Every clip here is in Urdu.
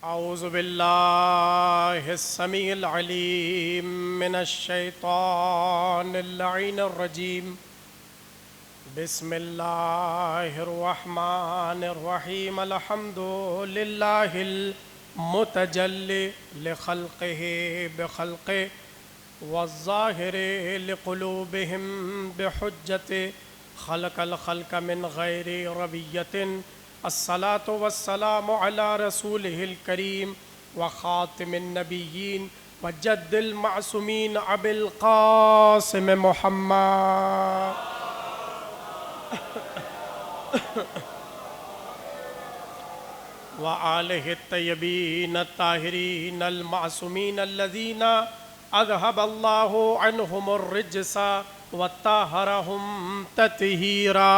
اعوذ باللہ السمیع العلیم من الشیطان اللعین الرجیم بسم اللہ الرحمن الرحیم الحمد للہ المتجلی لخلقہ بخلقہ والظاہر لقلوبہم بحجت خلق الخلق من غیر ربیۃ الصلاة والسلام علی رسولہ الکریم وخاتم النبیین وجد المعصومین ابی القاسم محمد وآلہ الطیبین الطاہرین المعصومین الذین اذہب اللہ عنہم الرجس وطہرہم تطہیرا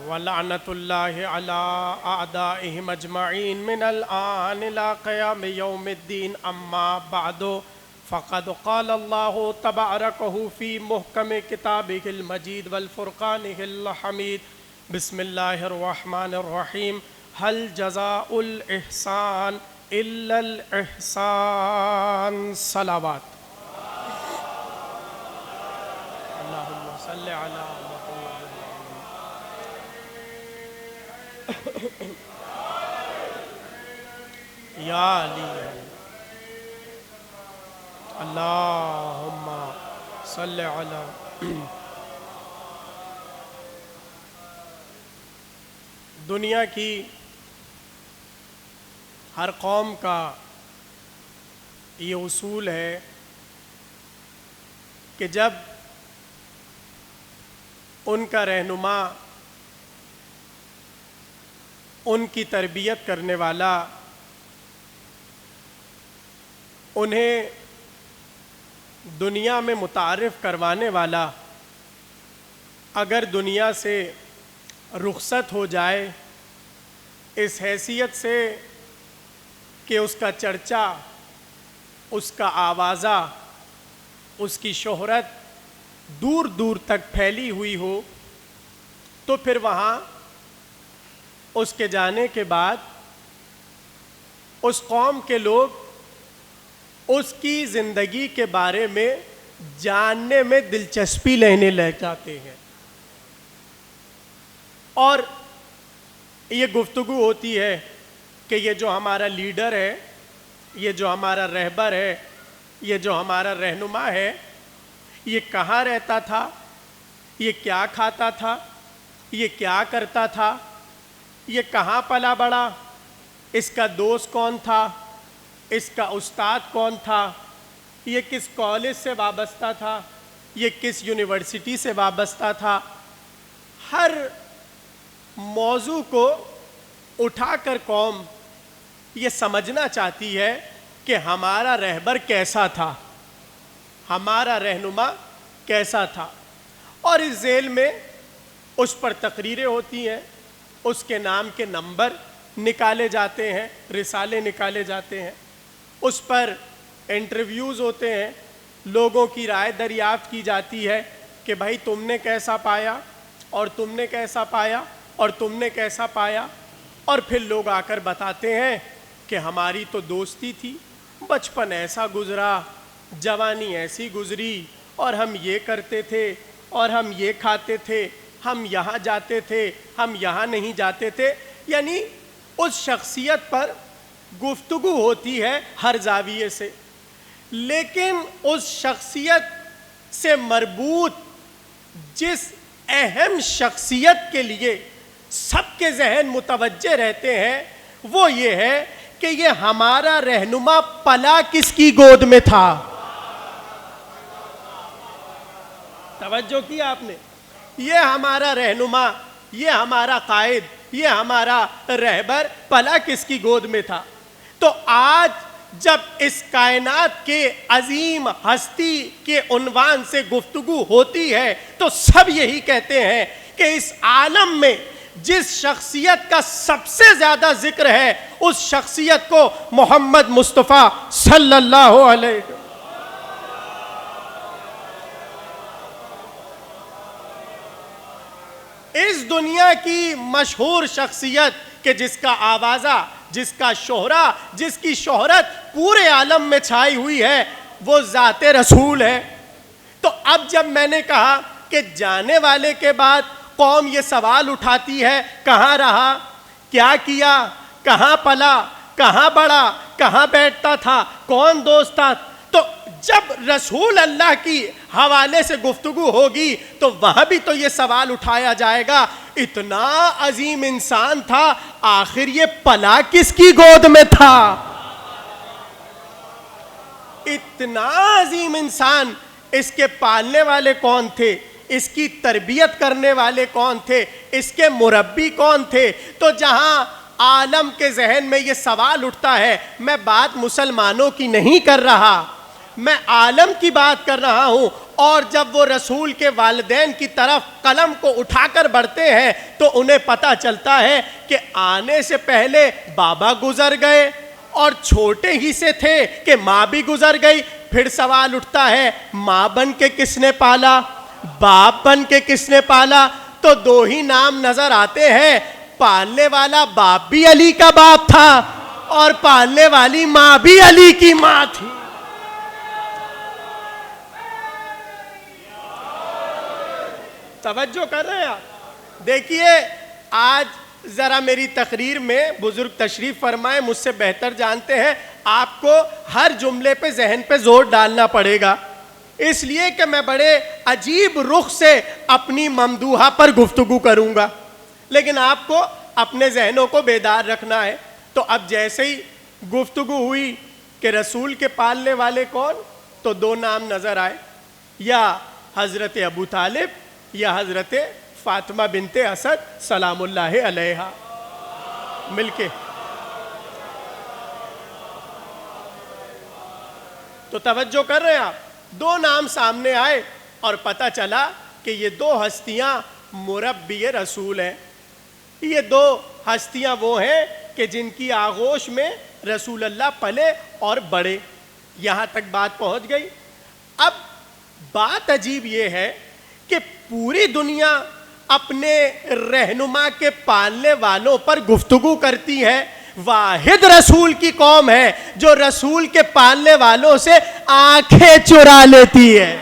وَلَعْنَةُ اللَّهِ عَلَىٰ أَعْدَائِهِمْ أَجْمَعِينَ مِنَ الْآنِ إِلَىٰ قِيَامِ يَوْمِ الدِّينِ أَمَّا بَعْدُ فَقَدْ قَالَ اللَّهُ تَبَارَكَ فِي مُحْكَمِ كِتَابِهِ الْمَجِيدِ وَالْفُرْقَانِهِ الْحَمِيدِ بسم الله الرحمن الرحيم هل جزاء الإحسان إلا الإحسان صلوات اللهم صل على یا علی اللہم صلی علی دنیا کی ہر قوم کا یہ اصول ہے کہ جب ان کا رہنما ان کی تربیت کرنے والا انہیں دنیا میں متعارف کروانے والا اگر دنیا سے رخصت ہو جائے اس حیثیت سے کہ اس کا چرچا، اس کا آوازہ، اس کی شہرت دور دور تک پھیلی ہوئی ہو، تو پھر وہاں اس کے جانے کے بعد اس قوم کے لوگ اس کی زندگی کے بارے میں جاننے میں دلچسپی لینے لگ جاتے ہیں، اور یہ گفتگو ہوتی ہے کہ یہ جو ہمارا لیڈر ہے، یہ جو ہمارا رہبر ہے، یہ جو ہمارا رہنما ہے، یہ کہاں رہتا تھا، یہ کیا کھاتا تھا، یہ کیا کرتا تھا، یہ کہاں پلا بڑا، اس کا دوست کون تھا، اس کا استاد کون تھا، یہ کس کالج سے وابستہ تھا، یہ کس یونیورسٹی سے وابستہ تھا. ہر موضوع کو اٹھا کر قوم یہ سمجھنا چاہتی ہے کہ ہمارا رہبر کیسا تھا، ہمارا رہنما کیسا تھا، اور اس ذیل میں اس پر تقریریں ہوتی ہیں، اس کے نام کے نمبر نکالے جاتے ہیں، رسالے نکالے جاتے ہیں، اس پر انٹرویوز ہوتے ہیں، لوگوں کی رائے دریافت کی جاتی ہے کہ بھائی تم نے کیسا پایا، اور تم نے کیسا پایا، اور تم نے کیسا پایا، اور پھر لوگ آ کر بتاتے ہیں کہ ہماری تو دوستی تھی، بچپن ایسا گزرا، جوانی ایسی گزری، اور ہم یہ کرتے تھے، اور ہم یہ کھاتے تھے، ہم یہاں جاتے تھے، ہم یہاں نہیں جاتے تھے. یعنی اس شخصیت پر گفتگو ہوتی ہے ہر زاویے سے، لیکن اس شخصیت سے مربوط جس اہم شخصیت کے لیے سب کے ذہن متوجہ رہتے ہیں وہ یہ ہے کہ یہ ہمارا رہنما پلا کس کی گود میں تھا. توجہ کی آپ نے؟ یہ ہمارا رہنما، یہ ہمارا قائد، یہ ہمارا رہبر پلا کس کی گود میں تھا. تو آج جب اس کائنات کے عظیم ہستی کے عنوان سے گفتگو ہوتی ہے تو سب یہی کہتے ہیں کہ اس عالم میں جس شخصیت کا سب سے زیادہ ذکر ہے اس شخصیت کو محمد مصطفیٰ صلی اللہ علیہ وسلم اس دنیا کی مشہور شخصیت کہ جس کا آوازہ، جس کا شہرہ، جس کی شہرت پورے عالم میں چھائی ہوئی ہے، وہ ذات رسول ہے۔ تو اب جب میں نے کہا کہ جانے والے کے بعد قوم یہ سوال اٹھاتی ہے، کہاں رہا، کیا کیا، کہاں پلا، کہاں بڑھا، کہاں بیٹھتا تھا، کون دوست تھا، تو جب رسول اللہ کی حوالے سے گفتگو ہوگی تو وہاں بھی تو یہ سوال اٹھایا جائے گا، اتنا عظیم انسان تھا، آخر یہ پلا کس کی گود میں تھا؟ اتنا عظیم انسان، اس کے پالنے والے کون تھے، اس کی تربیت کرنے والے کون تھے، اس کے مربی کون تھے؟ تو جہاں عالم کے ذہن میں یہ سوال اٹھتا ہے، میں بات مسلمانوں کی نہیں کر رہا، میں عالم کی بات کر رہا ہوں، اور جب وہ رسول کے والدین کی طرف قلم کو اٹھا کر بڑھتے ہیں تو انہیں پتہ چلتا ہے کہ آنے سے پہلے بابا گزر گئے، اور چھوٹے ہی سے تھے کہ ماں بھی گزر گئی۔ پھر سوال اٹھتا ہے، ماں بن کے کس نے پالا، باپ بن کے کس نے پالا؟ تو دو ہی نام نظر آتے ہیں، پالنے والا باپ بھی علی کا باپ تھا اور پالنے والی ماں بھی علی کی ماں تھی۔ توجہ کر رہے ہیں آپ؟ دیکھیے آج ذرا میری تقریر میں بزرگ تشریف فرمائے، مجھ سے بہتر جانتے ہیں، آپ کو ہر جملے پہ ذہن پہ زور ڈالنا پڑے گا، اس لیے کہ میں بڑے عجیب رخ سے اپنی ممدوحہ پر گفتگو کروں گا، لیکن آپ کو اپنے ذہنوں کو بیدار رکھنا ہے۔ تو اب جیسے ہی گفتگو ہوئی کہ رسول کے پالنے والے کون، تو دو نام نظر آئے، یا حضرت ابو طالب یا حضرت فاطمہ بنت اسد سلام اللہ علیہا، مل کے۔ تو توجہ کر رہے ہیں آپ، دو نام سامنے آئے اور پتہ چلا کہ یہ دو ہستیاں مربی رسول ہیں، یہ دو ہستیاں وہ ہیں کہ جن کی آغوش میں رسول اللہ پلے اور بڑھے۔ یہاں تک بات پہنچ گئی۔ اب بات عجیب یہ ہے کہ پوری دنیا اپنے رہنما کے پالنے والوں پر گفتگو کرتی ہے، واحد رسول کی قوم ہے جو رسول کے پالنے والوں سے آنکھیں چرا لیتی ہے۔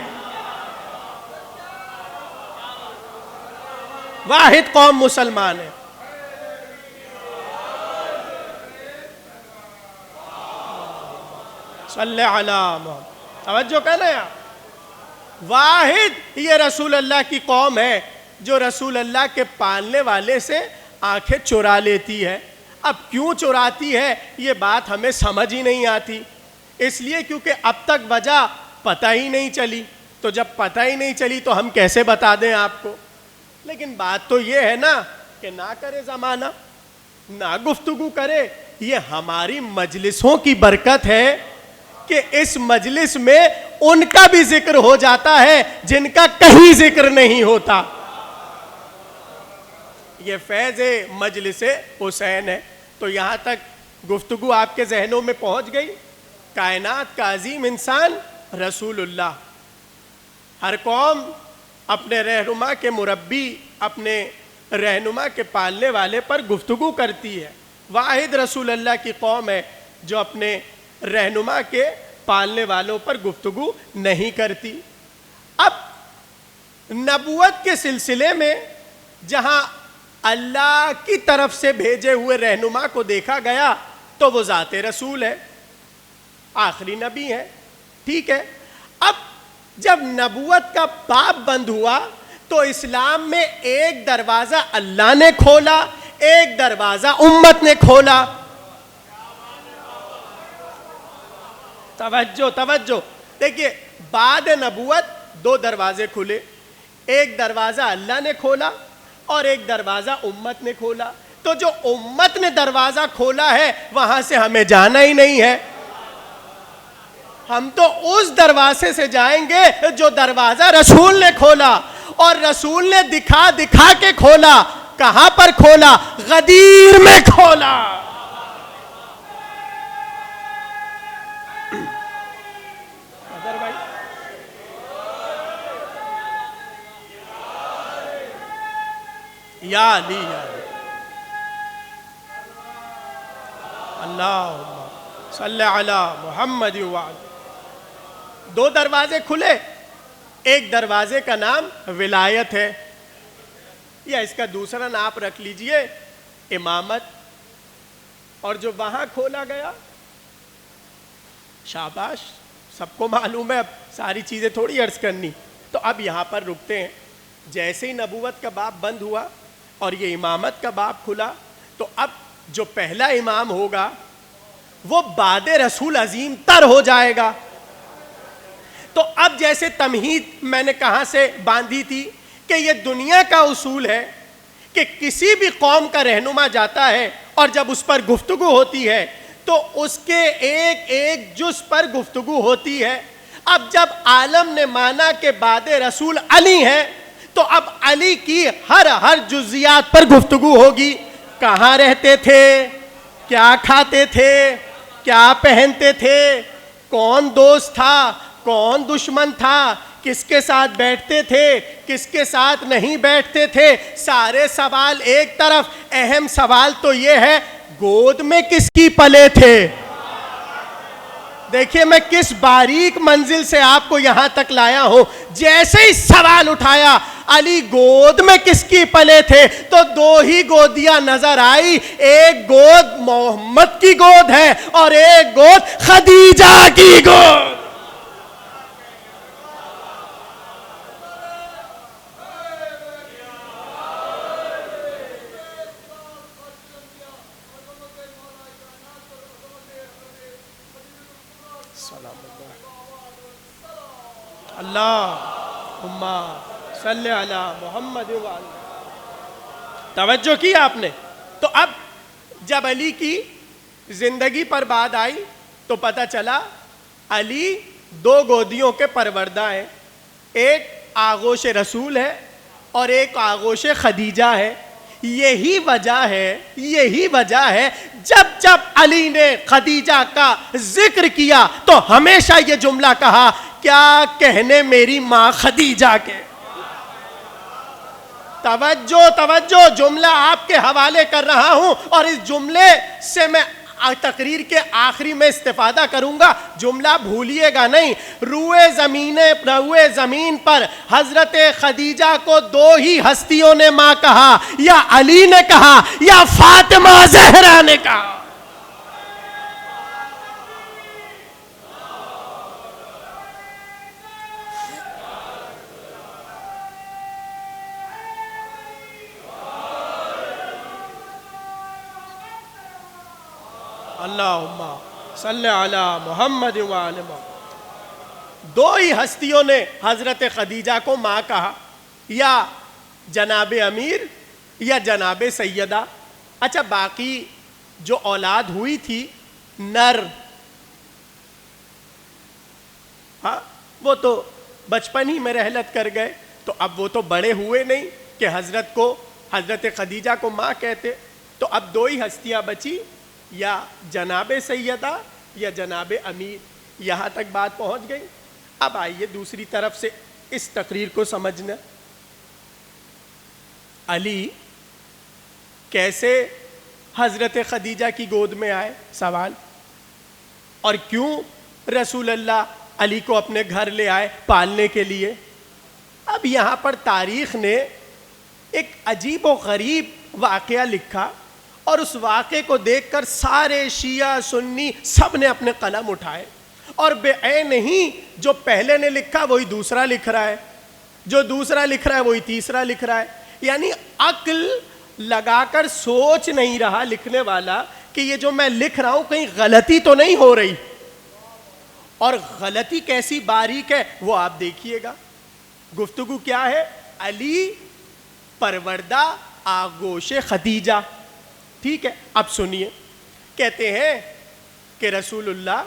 واحد قوم مسلمان ہے۔ صلی علی محمد، توجہ کرنا ہے آپ، واحد یہ رسول اللہ کی قوم ہے جو رسول اللہ کے پالنے والے سے آنکھیں چرا لیتی ہے۔ اب کیوں چراتی ہے یہ بات ہمیں سمجھ ہی نہیں آتی، اس لیے کیونکہ اب تک وجہ پتہ ہی نہیں چلی، تو جب پتہ ہی نہیں چلی تو ہم کیسے بتا دیں آپ کو؟ لیکن بات تو یہ ہے نا کہ نہ کرے زمانہ، نہ گفتگو کرے، یہ ہماری مجلسوں کی برکت ہے کہ اس مجلس میں ان کا بھی ذکر ہو جاتا ہے جن کا کہیں ذکر نہیں ہوتا۔ یہ فیض مجلس حسین ہے۔ تو یہاں تک گفتگو آپ کے ذہنوں میں پہنچ گئی۔ کائنات کا عظیم انسان رسول اللہ، ہر قوم اپنے رہنما کے مربی، اپنے رہنما کے پالنے والے پر گفتگو کرتی ہے۔ واحد رسول اللہ کی قوم ہے جو اپنے رہنما کے پالنے والوں پر گفتگو نہیں کرتی۔ اب نبوت کے سلسلے میں جہاں اللہ کی طرف سے بھیجے ہوئے رہنما کو دیکھا گیا تو وہ ذات رسول ہے، آخری نبی ہے، ٹھیک ہے۔ اب جب نبوت کا باب بند ہوا تو اسلام میں ایک دروازہ اللہ نے کھولا، ایک دروازہ امت نے کھولا۔ توجہ دیکھیے، بعد نبوت دو دروازے کھلے، ایک دروازہ اللہ نے کھولا اور ایک دروازہ امت نے کھولا۔ تو جو امت نے دروازہ کھولا ہے وہاں سے ہمیں جانا ہی نہیں ہے، ہم تو اس دروازے سے جائیں گے جو دروازہ رسول نے کھولا، اور رسول نے دکھا دکھا کے کھولا۔ کہاں پر کھولا؟ غدیر میں کھولا۔ یا علی یا علی اللہم صلی علی محمد وعلی. دو دروازے کھلے. ایک دروازے کا نام ولایت ہے, یا اس کا دوسرا نام رکھ لیجئے امامت. اور جو وہاں کھولا گیا, شاباش, سب کو معلوم ہے, اب ساری چیزیں تھوڑی عرض کرنی. تو اب یہاں پر رکتے ہیں. جیسے ہی نبوت کا باب بند ہوا اور یہ امامت کا باب کھلا, تو اب جو پہلا امام ہوگا وہ بعد رسول عظیم تر ہو جائے گا. تو اب جیسے تمہید میں نے کہاں سے باندھی تھی کہ یہ دنیا کا اصول ہے کہ کسی بھی قوم کا رہنما جاتا ہے اور جب اس پر گفتگو ہوتی ہے تو اس کے ایک ایک جز پر گفتگو ہوتی ہے. اب جب عالم نے مانا کہ بعد رسول علی ہے تو اب علی کی ہر جزیات پر گفتگو ہوگی. کہاں رہتے تھے, کیا کھاتے تھے, کیا پہنتے تھے, کون دوست تھا, کون دشمن تھا, کس کے ساتھ بیٹھتے تھے, کس کے ساتھ نہیں بیٹھتے تھے. سارے سوال ایک طرف, اہم سوال تو یہ ہے گود میں کس کی پلے تھے. دیکھیے میں کس باریک منزل سے آپ کو یہاں تک لایا ہوں. جیسے ہی سوال اٹھایا علی گود میں کس کی پلے تھے, تو دو ہی گودیاں نظر آئی. ایک گود محمد کی گود ہے اور ایک گود خدیجہ کی گود. اللہم صلی علی محمد وعلی. توجہ کی آپ نے. تو اب جب علی کی زندگی پر بات آئی تو پتہ چلا علی دو گودیوں کے پروردہ ہیں. ایک آغوش رسول ہے اور ایک آغوش خدیجہ ہے. یہی وجہ ہے جب جب علی نے خدیجہ کا ذکر کیا تو ہمیشہ یہ جملہ کہا, کیا کہنے میری ماں خدیجہ کے. توجہ, جملہ آپ کے حوالے کر رہا ہوں اور اس جملے سے میں تقریر کے آخری میں استفادہ کروں گا. جملہ بھولیے گا نہیں. روئے زمین پر حضرت خدیجہ کو دو ہی ہستیوں نے ماں کہا, یا علی نے کہا یا فاطمہ زہرا نے کہا. اللہم صلی علی محمد وعلی محمد. دو ہی ہستیوں نے حضرت خدیجہ کو ماں کہا, یا جناب امیر یا جناب سیدہ. اچھا باقی جو اولاد ہوئی تھی نر, ہاں وہ تو بچپن ہی میں رحلت کر گئے, تو اب وہ تو بڑے ہوئے نہیں کہ حضرت خدیجہ کو ماں کہتے. تو اب دو ہی ہستیاں بچی, یا جناب سیدہ یا جناب امیر. یہاں تک بات پہنچ گئی. اب آئیے دوسری طرف سے اس تقریر کو سمجھنا. علی کیسے حضرت خدیجہ کی گود میں آئے, سوال. اور کیوں رسول اللہ علی کو اپنے گھر لے آئے پالنے کے لیے. اب یہاں پر تاریخ نے ایک عجیب و غریب واقعہ لکھا, اور اس واقعے کو دیکھ کر سارے شیعہ سنی سب نے اپنے قلم اٹھائے, اور بے عین ہی جو پہلے نے لکھا وہی دوسرا لکھ رہا ہے, جو دوسرا لکھ رہا ہے وہی تیسرا لکھ رہا ہے. یعنی عقل لگا کر سوچ نہیں رہا لکھنے والا کہ یہ جو میں لکھ رہا ہوں کہیں غلطی تو نہیں ہو رہی. اور غلطی کیسی باریک ہے وہ آپ دیکھیے گا. گفتگو کیا ہے, علی پروردہ آغوش خدیجہ. ٹھیک ہے, اب سنیے. کہتے ہیں کہ رسول اللہ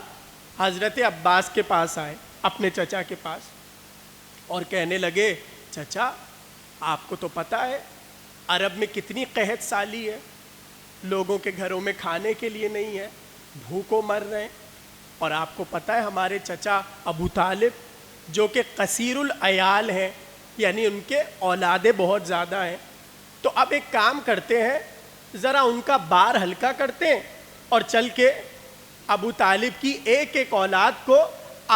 حضرت عباس کے پاس آئے, اپنے چچا کے پاس, اور کہنے لگے چچا آپ کو تو پتہ ہے عرب میں کتنی قحط سالی ہے, لوگوں کے گھروں میں کھانے کے لیے نہیں ہے, بھوکوں مر رہے ہیں. اور آپ کو پتہ ہے ہمارے چچا ابو طالب جو کہ قصیر العیال ہیں, یعنی ان کے اولادیں بہت زیادہ ہیں, تو اب ایک کام کرتے ہیں, ذرا ان کا بار ہلکا کرتے ہیں اور چل کے ابو طالب کی ایک ایک اولاد کو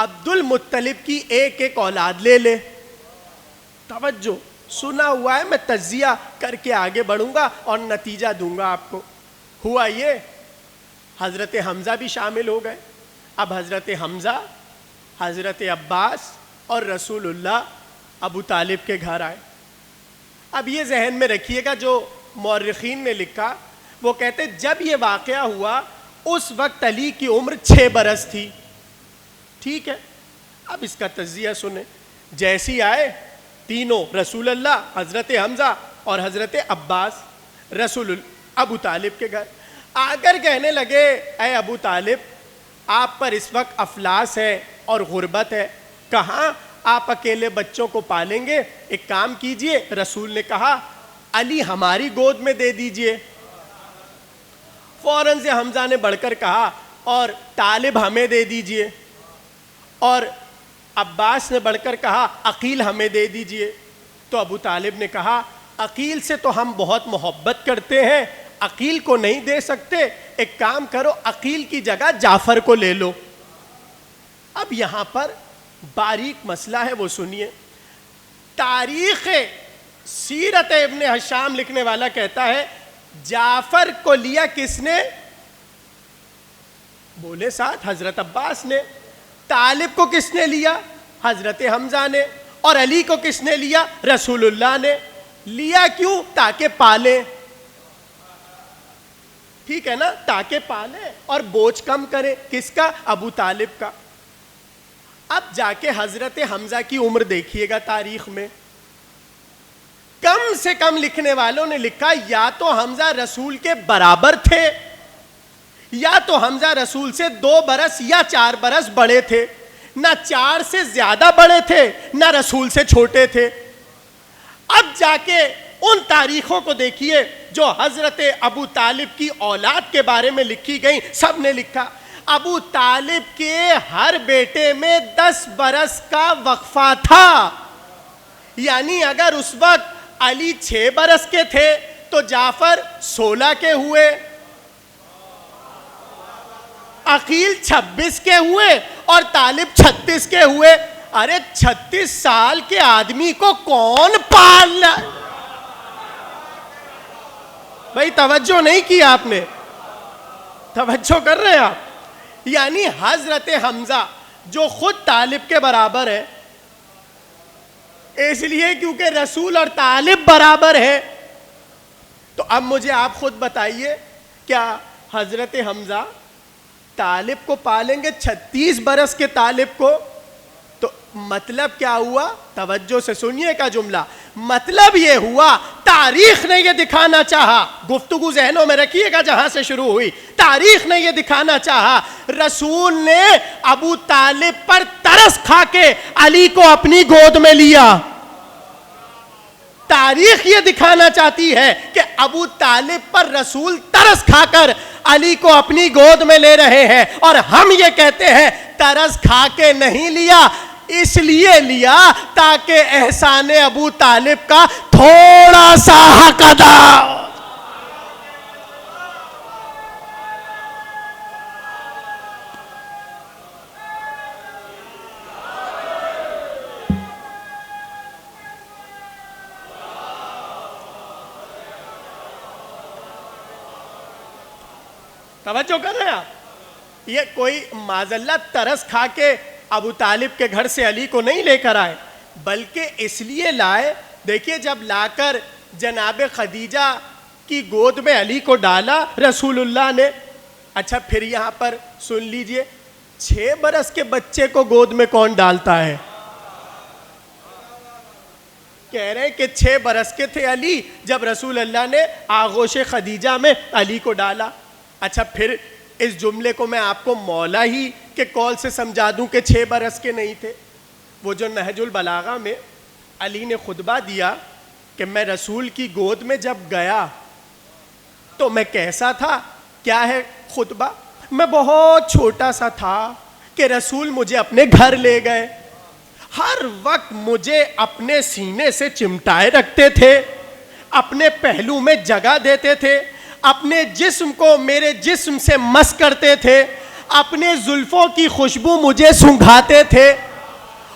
عبد المطلب کی ایک ایک اولاد لے لے. توجہ, سنا ہوا ہے, میں تجزیہ کر کے آگے بڑھوں گا اور نتیجہ دوں گا آپ کو. ہوا یہ, حضرت حمزہ بھی شامل ہو گئے. اب حضرت حمزہ, حضرت عباس اور رسول اللہ ابو طالب کے گھر آئے. اب یہ ذہن میں رکھیے گا, جو مورخین نے لکھا وہ کہتے جب یہ واقعہ ہوا اس وقت علی کی عمر 6 برس تھی. ٹھیک ہے, اب اس کا تجزیہ سنیں. جیسی آئے تینوں, رسول اللہ, حضرت حمزہ اور حضرت عباس, ابو طالب کے گھر آ کر کہنے لگے اے ابو طالب, آپ پر اس وقت افلاس ہے اور غربت ہے, کہاں آپ اکیلے بچوں کو پالیں گے؟ ایک کام کیجئے. رسول نے کہا علی ہماری گود میں دے دیجئے. فوراً سے حمزہ نے بڑھ کر کہا اور طالب ہمیں دے دیجئے, اور عباس نے بڑھ کر کہا عقیل ہمیں دے دیجئے. تو ابو طالب نے کہا عقیل سے تو ہم بہت محبت کرتے ہیں, عقیل کو نہیں دے سکتے, ایک کام کرو عقیل کی جگہ جعفر کو لے لو. اب یہاں پر باریک مسئلہ ہے, وہ سنیے. تاریخ سیرت ابن ہشام لکھنے والا کہتا ہے جعفر کو لیا کس نے؟ بولے ساتھ, حضرت عباس نے. طالب کو کس نے لیا؟ حضرت حمزہ نے. اور علی کو کس نے لیا؟ رسول اللہ نے. لیا کیوں؟ تاکہ پالے. ٹھیک ہے نا, تاکہ پالے اور بوجھ کم کرے. کس کا؟ ابو طالب کا. اب جا کے حضرت حمزہ کی عمر دیکھیے گا تاریخ میں, کم سے کم لکھنے والوں نے لکھا یا تو حمزہ رسول کے برابر تھے, یا تو حمزہ رسول سے 2 برس یا 4 برس بڑے تھے. نہ 4 سے زیادہ بڑے تھے, نہ رسول سے چھوٹے تھے. اب جا کے ان تاریخوں کو دیکھیے جو حضرت ابو طالب کی اولاد کے بارے میں لکھی گئی. سب نے لکھا ابو طالب کے ہر بیٹے میں 10 برس کا وقفہ تھا. یعنی اگر اس وقت علی 6 برس کے تھے تو جعفر 16 کے ہوئے, عقیل 26 کے ہوئے اور طالب 36 کے ہوئے. ارے 36 سال کے آدمی کو کون پالنا؟ بھائی توجہ نہیں کی آپ نے, توجہ کر رہے ہیں آپ؟ یعنی حضرت حمزہ جو خود طالب کے برابر ہے, اس لیے کیونکہ رسول اور طالب برابر ہے. تو اب مجھے آپ خود بتائیے, کیا حضرت حمزہ طالب کو پالیں گے 36 برس کے طالب کو؟ تو مطلب کیا ہوا؟ توجہ سے سنیے کا جملہ. مطلب یہ ہوا تاریخ نے یہ دکھانا چاہا, گفتگو ذہنوں میں رکھیے گا جہاں سے شروع ہوئی, تاریخ نے یہ دکھانا چاہا رسول نے ابو طالب پر ترس کھا کے علی کو اپنی گود میں لیا. تاریخ یہ دکھانا چاہتی ہے کہ ابو طالب پر رسول ترس کھا کر علی کو اپنی گود میں لے رہے ہیں, اور ہم یہ کہتے ہیں ترس کھا کے نہیں لیا, اس لیے لیا تاکہ احسان ابو طالب کا تھوڑا سا حق ادا. توجہ کر رہے ہیں آپ؟ یہ کوئی معذاللہ ترس کھا کے ابو طالب کے گھر سے علی کو نہیں لے کر آئے, بلکہ اس لیے لائے. دیکھیے جب لا کر جناب خدیجہ کی گود میں علی کو ڈالا رسول اللہ نے. اچھا پھر یہاں پر سن لیجئے, 6 برس کے بچے کو گود میں کون ڈالتا ہے؟ کہہ رہے ہیں کہ 6 برس کے تھے علی جب رسول اللہ نے آغوش خدیجہ میں علی کو ڈالا. اچھا پھر اس جملے کو میں آپ کو مولا ہی کے قول سے سمجھا دوں کہ 6 برس کے نہیں تھے. وہ جو نہج البلاغہ میں علی نے خطبہ دیا کہ میں رسول کی گود میں جب گیا تو میں کیسا تھا, کیا ہے خطبہ؟ میں بہت چھوٹا سا تھا کہ رسول مجھے اپنے گھر لے گئے, ہر وقت مجھے اپنے سینے سے چمٹائے رکھتے تھے, اپنے پہلو میں جگہ دیتے تھے، اپنے جسم کو میرے جسم سے مس کرتے تھے، اپنے زلفوں کی خوشبو مجھے سونگھاتے تھے،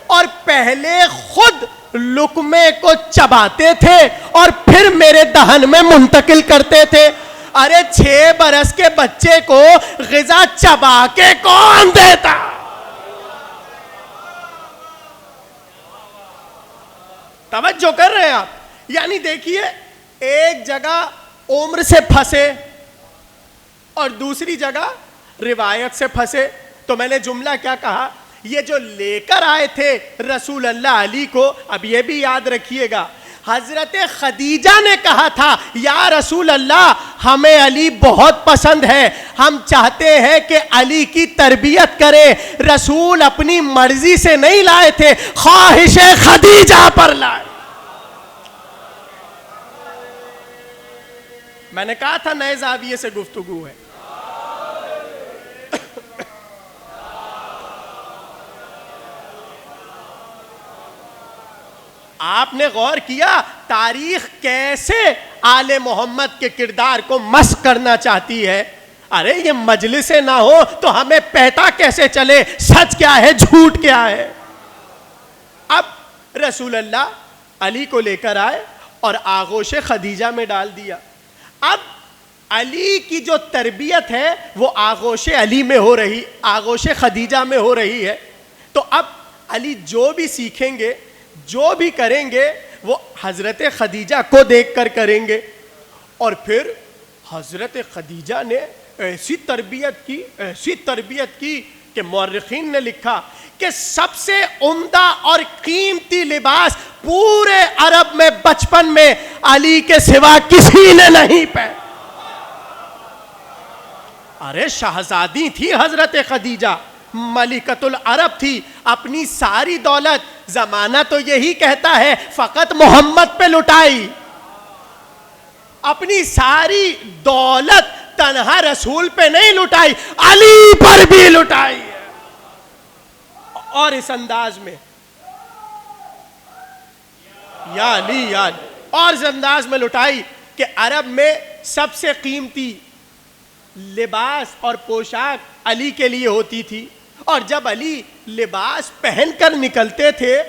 اور پہلے خود لقمے کو چباتے تھے اور پھر میرے دہن میں منتقل کرتے تھے۔ ارے 6 برس کے بچے کو غذا چبا کے کون دیتا؟ توجہ کر رہے ہیں آپ؟ یعنی دیکھیے، ایک جگہ عمر سے پھنسے اور دوسری جگہ روایت سے پھنسے۔ تو میں نے جملہ کیا کہا؟ یہ جو لے کر آئے تھے رسول اللہ علی کو، اب یہ بھی یاد رکھیے گا، حضرت خدیجہ نے کہا تھا یا رسول اللہ ہمیں علی بہت پسند ہے، ہم چاہتے ہیں کہ علی کی تربیت کرے۔ رسول اپنی مرضی سے نہیں لائے تھے، خواہش خدیجہ پر لائے۔ میں نے کہا تھا نئے زاویے سے گفتگو ہے۔ آپ نے غور کیا تاریخ کیسے آل محمد کے کردار کو مسخ کرنا چاہتی ہے؟ ارے یہ مجلسیں نہ ہو تو ہمیں پتہ کیسے چلے سچ کیا ہے جھوٹ کیا ہے؟ اب رسول اللہ علی کو لے کر آئے اور آغوش خدیجہ میں ڈال دیا۔ اب علی کی جو تربیت ہے وہ آغوش علی میں ہو رہی، آغوش خدیجہ میں ہو رہی ہے۔ تو اب علی جو بھی سیکھیں گے، جو بھی کریں گے، وہ حضرت خدیجہ کو دیکھ کر کریں گے۔ اور پھر حضرت خدیجہ نے ایسی تربیت کی کہ مورخین نے لکھا کہ سب سے عمدہ اور قیمتی لباس پورے عرب میں بچپن میں علی کے سوا کسی نے نہیں پہنا۔ ارے شہزادی تھی حضرت خدیجہ، ملکۃ العرب تھی، اپنی ساری دولت، زمانہ تو یہی کہتا ہے فقط محمد پہ لٹائی، اپنی ساری دولت تنہا رسول پہ نہیں لٹائی، علی پر بھی لٹائی ہے۔ اور اس انداز میں یا علی یا علی، اور اس انداز میں لٹائی کہ عرب میں سب سے قیمتی لباس اور پوشاک علی کے لیے ہوتی تھی، اور جب علی لباس پہن کر نکلتے تھے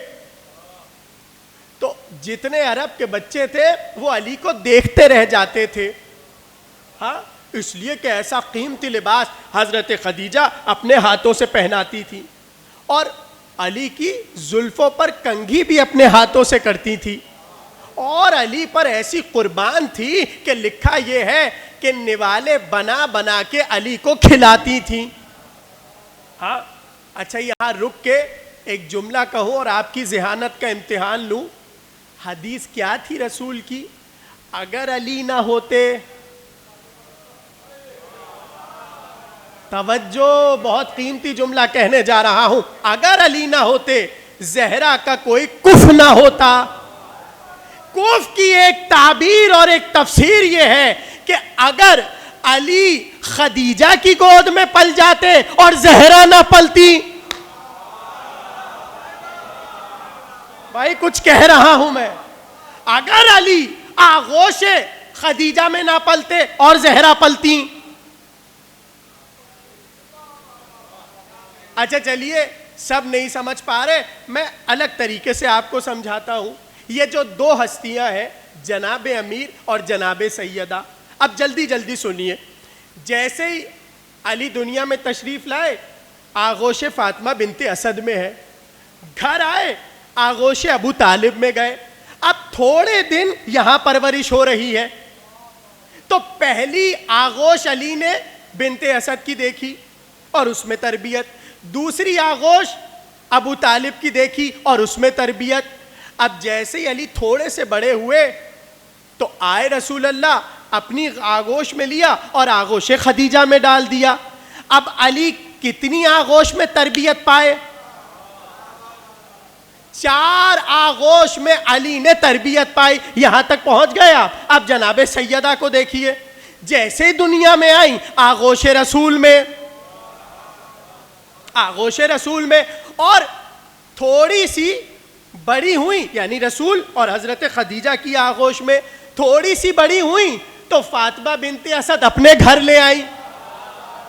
تو جتنے عرب کے بچے تھے وہ علی کو دیکھتے رہ جاتے تھے۔ ہاں، اس لیے کہ ایسا قیمتی لباس حضرت خدیجہ اپنے ہاتھوں سے پہناتی تھی، اور علی کی زلفوں پر کنگھی بھی اپنے ہاتھوں سے کرتی تھی، اور علی پر ایسی قربان تھی کہ لکھا یہ ہے کہ نوالے بنا بنا کے علی کو کھلاتی تھی۔ ہاں، اچھا یہاں رک کے ایک جملہ کہوں اور آپ کی ذہانت کا امتحان لوں۔ حدیث کیا تھی رسول کی؟ اگر علی نہ ہوتے، توجہ، بہت قیمتی جملہ کہنے جا رہا ہوں، اگر علی نہ ہوتے زہرا کا کوئی کف نہ ہوتا۔ کف کی ایک تعبیر اور ایک تفسیر یہ ہے کہ اگر علی خدیجہ کی گود میں پل جاتے اور زہرا نہ پلتی۔ بھائی کچھ کہہ رہا ہوں میں، اگر علی آغوش خدیجہ میں نہ پلتے اور زہرا پلتی۔ اچھا چلیے، سب نہیں سمجھ پا رہے، میں الگ طریقے سے آپ کو سمجھاتا ہوں۔ یہ جو دو ہستیاں ہیں، جناب امیر اور جناب سیدہ، اب جلدی جلدی سنیے۔ جیسے ہی علی دنیا میں تشریف لائے، آغوش فاطمہ بنت اسد میں ہے، گھر آئے آغوش ابو طالب میں گئے، اب تھوڑے دن یہاں پرورش ہو رہی ہے، تو پہلی آغوش علی نے بنت اسد کی دیکھی اور اس میں تربیت، دوسری آغوش ابو طالب کی دیکھی اور اس میں تربیت۔ اب جیسے ہی علی تھوڑے سے بڑے ہوئے تو آئے رسول اللہ، اپنی آغوش میں لیا اور آغوش خدیجہ میں ڈال دیا۔ اب علی کتنی آغوش میں تربیت پائے؟ 4 آغوش میں علی نے تربیت پائی، یہاں تک پہنچ گئے آپ۔ اب جناب سیدہ کو دیکھیے، جیسے دنیا میں آئیں آغوش رسول میں، آغوش رسول میں، اور تھوڑی سی بڑی ہوئی یعنی رسول اور حضرت خدیجہ کی آغوش میں، تھوڑی سی بڑی ہوئی تو فاطمہ بنت اسد اپنے گھر لے آئی.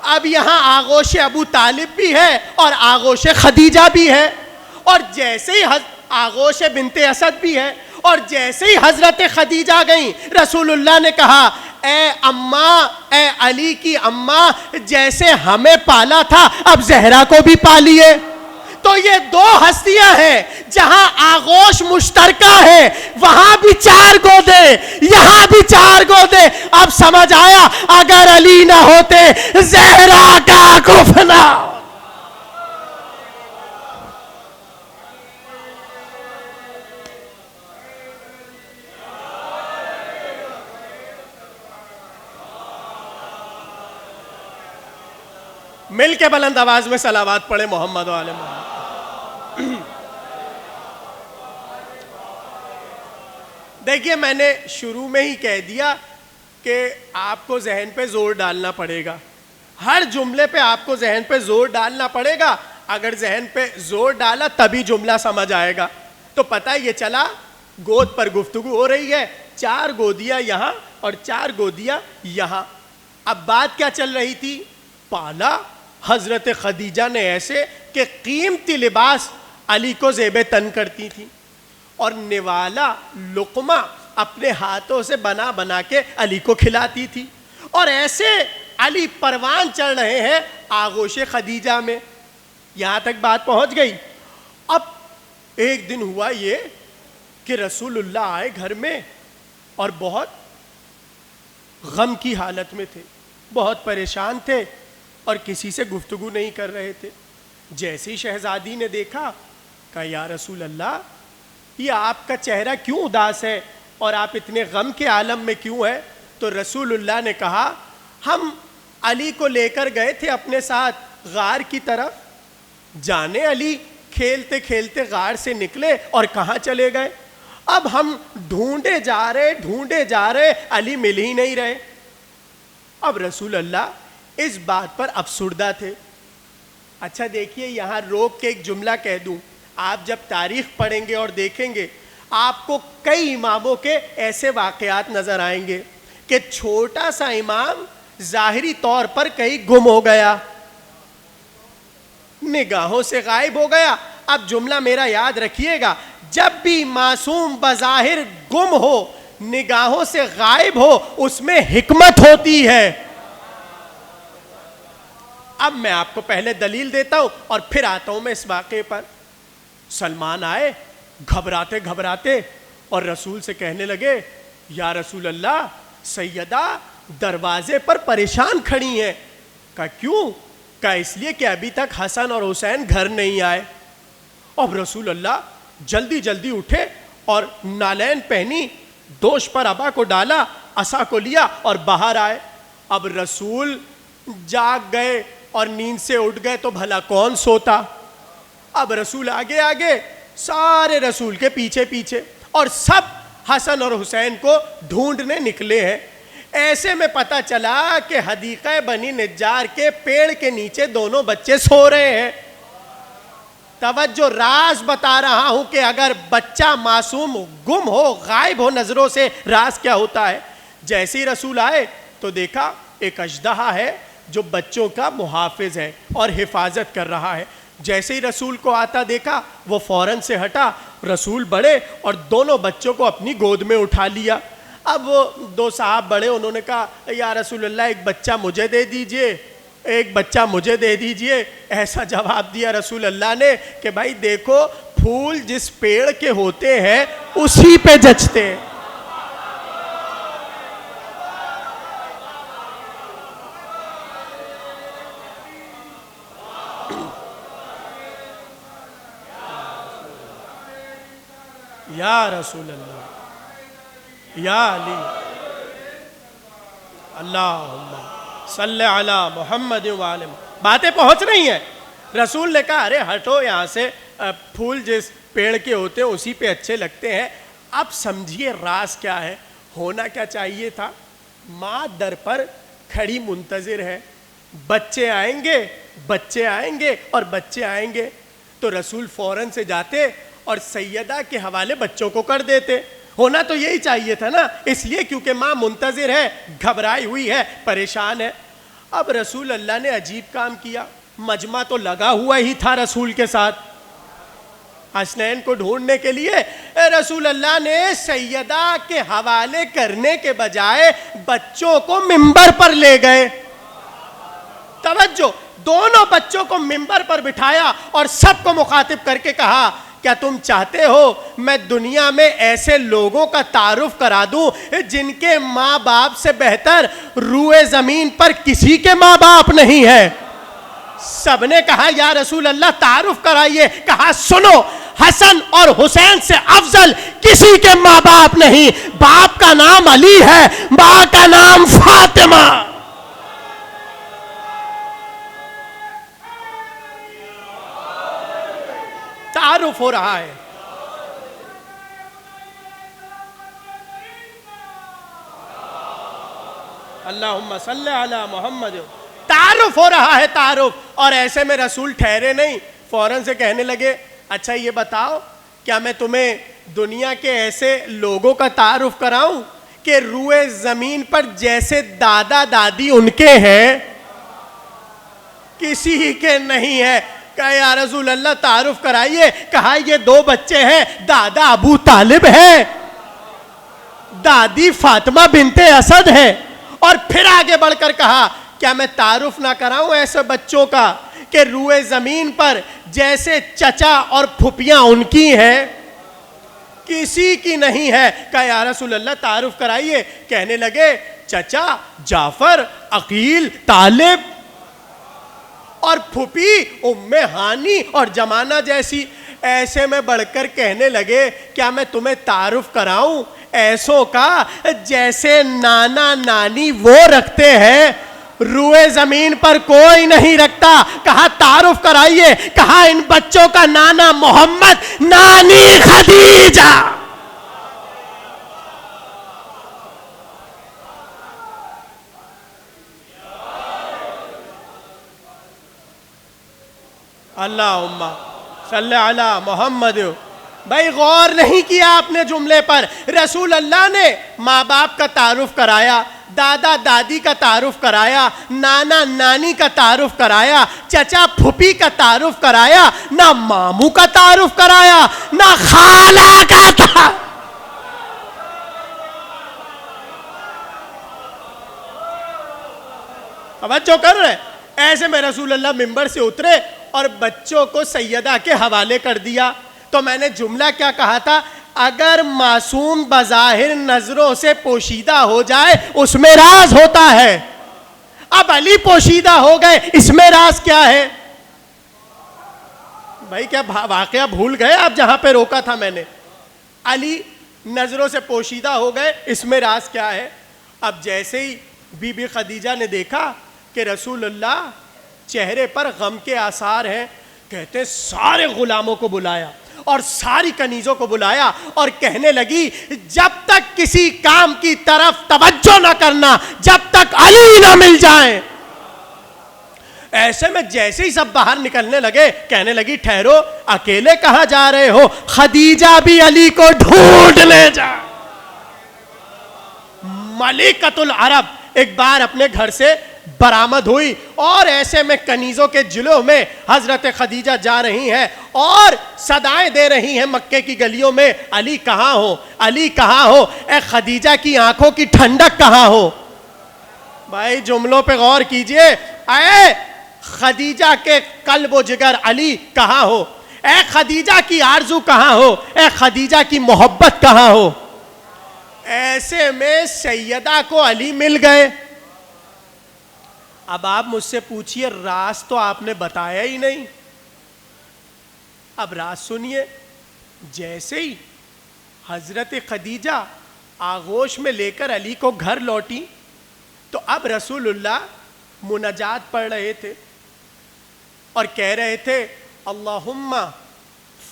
اب یہاں آغوش ابو طالب بھی ہے اور آغوش خدیجہ بھی ہے, اور جیسے ہی آغوش بنت اسد بھی ہے, اور جیسے ہی حضرت خدیجہ گئیں, رسول اللہ نے کہا اے اماں, اے علی کی اماں, جیسے ہمیں پالا تھا اب زہرا کو بھی پالیے. تو یہ دو ہستیاں ہیں, جہاں آغوش مشترکہ ہے وہاں بھی 4 گودے, یہاں بھی 4 گودے. اب سمجھ آیا, اگر علی نہ ہوتے زہرا کا کف نہ. مل کے بلند آواز میں صلوات پڑھے محمد و آل محمد. دیکھیے میں نے شروع میں ہی کہہ دیا کہ آپ کو ذہن پہ زور ڈالنا پڑے گا, ہر جملے پہ آپ کو ذہن پہ زور ڈالنا پڑے گا. اگر ذہن پہ زور ڈالا تبھی جملہ سمجھ آئے گا. تو پتہ یہ چلا گود پر گفتگو ہو رہی ہے, 4 گودیاں یہاں اور 4 گودیاں یہاں. اب بات کیا چل رہی تھی؟ پالا حضرت خدیجہ نے ایسے کہ قیمتی لباس علی کو زیب تن کرتی تھی, اور نوالا لقمہ اپنے ہاتھوں سے بنا بنا کے علی کو کھلاتی تھی, اور ایسے علی پروان چڑھ رہے ہیں آغوش خدیجہ میں. یہاں تک بات پہنچ گئی. اب ایک دن ہوا یہ کہ رسول اللہ آئے گھر میں اور بہت غم کی حالت میں تھے, بہت پریشان تھے اور کسی سے گفتگو نہیں کر رہے تھے. جیسے ہی شہزادی نے دیکھا, کہا یا رسول اللہ, یہ آپ کا چہرہ کیوں اداس ہے اور آپ اتنے غم کے عالم میں کیوں ہیں؟ تو رسول اللہ نے کہا ہم علی کو لے کر گئے تھے اپنے ساتھ غار کی طرف, جانے علی کھیلتے کھیلتے غار سے نکلے اور کہاں چلے گئے. اب ہم ڈھونڈے جا رہے علی مل ہی نہیں رہے. اب رسول اللہ اس بات پر افسردہ تھے. اچھا دیکھیے, یہاں روک کے ایک جملہ کہہ دوں, آپ جب تاریخ پڑھیں گے اور دیکھیں گے آپ کو کئی اماموں کے ایسے واقعات نظر آئیں گے کہ چھوٹا سا امام ظاہری طور پر کہیں گم ہو گیا, نگاہوں سے غائب ہو گیا. اب جملہ میرا یاد رکھیے گا, جب بھی معصوم بظاہر گم ہو, نگاہوں سے غائب ہو, اس میں حکمت ہوتی ہے. اب میں آپ کو پہلے دلیل دیتا ہوں اور پھر آتا ہوں میں اس واقعے پر. سلمان آئے گھبراتے گھبراتے اور رسول سے کہنے لگے یا رسول اللہ, سیدہ دروازے پر پریشان کھڑی ہیں. کہا کیوں؟ کہا اس لیے کہ ابھی تک حسن اور حسین گھر نہیں آئے. اب رسول اللہ جلدی جلدی اٹھے اور نالین پہنی, دوش پر ابا کو ڈالا, عصا کو لیا اور باہر آئے. اب رسول جاگ گئے اور نیند سے اٹھ گئے تو بھلا کون سوتا. اب رسول آگے آگے, سارے رسول کے پیچھے پیچھے, اور سب حسن اور حسین کو ڈھونڈنے نکلے ہیں. ایسے میں پتا چلا کہ حدیقہ بنی نجار کے پیڑ کے نیچے دونوں بچے سو رہے ہیں. توجہ, راز بتا رہا ہوں کہ اگر بچہ معصوم گم ہو, غائب ہو نظروں سے, راز کیا ہوتا ہے. جیسے ہی رسول آئے تو دیکھا ایک اژدہا ہے جو بچوں کا محافظ ہے اور حفاظت کر رہا ہے. جیسے ہی رسول کو آتا دیکھا وہ فوراً سے ہٹا, رسول بڑھے اور دونوں بچوں کو اپنی گود میں اٹھا لیا. اب وہ 2 صاحب بڑے, انہوں نے کہا یا رسول اللہ ایک بچہ مجھے دے دیجئے, ایک بچہ مجھے دے دیجئے. ایسا جواب دیا رسول اللہ نے کہ بھائی دیکھو, پھول جس پیڑ کے ہوتے ہیں اسی پہ جچتے ہیں. یا رسول اللہ, یا علی, اللہم صلی علی محمد وعلم. باتیں پہنچ رہی ہیں. رسول نے کہا ارے ہٹو یہاں سے, پھول جس پیڑ کے ہوتے ہیں اسی پہ اچھے لگتے ہیں. اب سمجھیے راز کیا ہے. ہونا کیا چاہیے تھا, ماں در پر کھڑی منتظر ہے, بچے آئیں گے, بچے آئیں گے اور بچے آئیں گے. تو رسول فوراً سے جاتے اور سیدہ کے حوالے بچوں کو کر دیتے, ہونا تو یہی چاہیے تھا نا، اس لیے کیونکہ ماں منتظر ہے، گھبرائی ہوئی ہے، پریشان ہے۔ اب رسول اللہ نے عجیب کام کیا، مجمع تو لگا ہوا ہی تھا رسول کے ساتھ، حسنین کو ڈھونڈنے کے لیے۔ رسول اللہ نے سیدہ کے حوالے کرنے کے بجائے بچوں کو منبر پر لے گئے۔ توجہ، دونوں بچوں کو منبر پر بٹھایا اور سب کو مخاطب کر کے کہا، کیا تم چاہتے ہو میں دنیا میں ایسے لوگوں کا تعارف کرا دوں جن کے ماں باپ سے بہتر روئے زمین پر کسی کے ماں باپ نہیں ہے؟ سب نے کہا یا رسول اللہ تعارف کرائیے۔ کہا سنو، حسن اور حسین سے افضل کسی کے ماں باپ نہیں، باپ کا نام علی ہے، ماں کا نام فاطمہ۔ تعارف ہو رہا ہے۔ اللہم صلی علی محمد۔ تعارف ہو رہا ہے، تعارف۔ اور ایسے میں رسول ٹھہرے نہیں، فوراً سے کہنے لگے، اچھا یہ بتاؤ کیا میں تمہیں دنیا کے ایسے لوگوں کا تعارف کراؤں کہ روئے زمین پر جیسے دادا دادی ان کے ہیں کسی کے نہیں ہے؟ کہا یا رسول اللہ تعارف کرائیے۔ کہا یہ دو بچے ہیں، دادا ابو طالب ہے، دادی فاطمہ بنت اسد ہے۔ اور پھر آگے بڑھ کر کہا کیا میں تعارف نہ کراؤں ایسے بچوں کا کہ روئے زمین پر جیسے چچا اور پھپھیاں ان کی ہیں کسی کی نہیں ہے؟ کہا یا رسول اللہ تعارف کرائیے۔ کہنے لگے چچا جعفر، عقیل، طالب، اور پھپھی ام ہانی اور جمانہ جیسی۔ ایسے میں بڑھ کر کہنے لگے کیا میں تمہیں تعارف کراؤں ایسوں کا جیسے نانا نانی وہ رکھتے ہیں روئے زمین پر کوئی نہیں رکھتا؟ کہا تعارف کرائیے۔ کہا ان بچوں کا نانا محمد، نانی خدیجہ۔ اللہم صلی علی محمد۔ بھائی غور نہیں کیا آپ نے جملے پر؟ رسول اللہ نے ماں باپ کا تعارف کرایا، دادا دادی کا تعارف کرایا، نانا نانی کا تعارف کرایا، چچا پھپھی کا تعارف کرایا، نہ ماموں کا تعارف کرایا، نہ خالہ کا تعارف۔ توجہ کر رہے؟ ایسے میں رسول اللہ منبر سے اترے اور بچوں کو سیدہ کے حوالے کر دیا۔ تو میں نے جملہ کیا کہا تھا؟ اگر معصوم بظاہر نظروں سے پوشیدہ ہو جائے اس میں راز ہوتا ہے۔ اب علی پوشیدہ ہو گئے، اس میں راز کیا ہے؟ بھائی کیا واقعہ بھول گئے آپ جہاں پہ روکا تھا میں نے؟ علی نظروں سے پوشیدہ ہو گئے، اس میں راز کیا ہے؟ اب جیسے ہی بی بی خدیجہ نے دیکھا کہ رسول اللہ چہرے پر غم کے آثار ہیں، کہتے سارے غلاموں کو بلایا اور ساری کنیزوں کو بلایا اور کہنے لگی جب تک کسی کام کی طرف توجہ نہ کرنا جب تک علی نہ مل جائیں۔ ایسے میں جیسے ہی سب باہر نکلنے لگے کہنے لگی ٹھہرو، اکیلے کہاں جا رہے ہو؟ خدیجہ بھی علی کو ڈھونڈ لے جا۔ ملکۃ العرب ایک بار اپنے گھر سے برآمد ہوئی اور ایسے میں کنیزوں کے جلوہ میں حضرت خدیجہ جا رہی ہیں اور صدائیں دے رہی ہیں مکے کی گلیوں میں، علی کہاں ہو، علی کہاں ہو، اے خدیجہ کی آنکھوں کی ٹھنڈک کہاں ہو۔ بھائی جملوں پہ غور کیجئے، اے خدیجہ کے قلب و جگر علی کہاں ہو، اے خدیجہ کی آرزو کہاں ہو، اے خدیجہ کی محبت کہاں ہو۔ ایسے میں سیدہ کو علی مل گئے۔ اب آپ مجھ سے پوچھئے راز تو آپ نے بتایا ہی نہیں۔ اب راز سنیے، جیسے ہی حضرت خدیجہ آغوش میں لے کر علی کو گھر لوٹی تو اب رسول اللہ مناجات پڑھ رہے تھے اور کہہ رہے تھے اللہم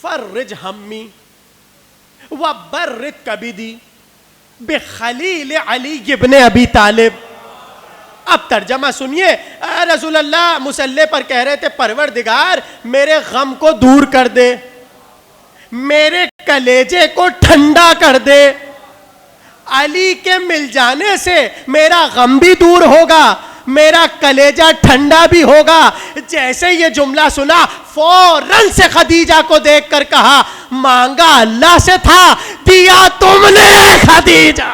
فرج ہمی وبرد کبدی بخلیل علی ابن ابی طالب۔ اب ترجمہ سنیے، رسول اللہ مصلی پر کہہ رہے تھے پروردگار میرے غم کو دور کر دے، میرے کلیجے کو ٹھنڈا کر دے، علی کے مل جانے سے میرا غم بھی دور ہوگا, میرا کلیجہ ٹھنڈا بھی ہوگا. جیسے یہ جملہ سنا فوراً سے خدیجہ کو دیکھ کر کہا, مانگا اللہ سے تھا, دیا تم نے خدیجہ.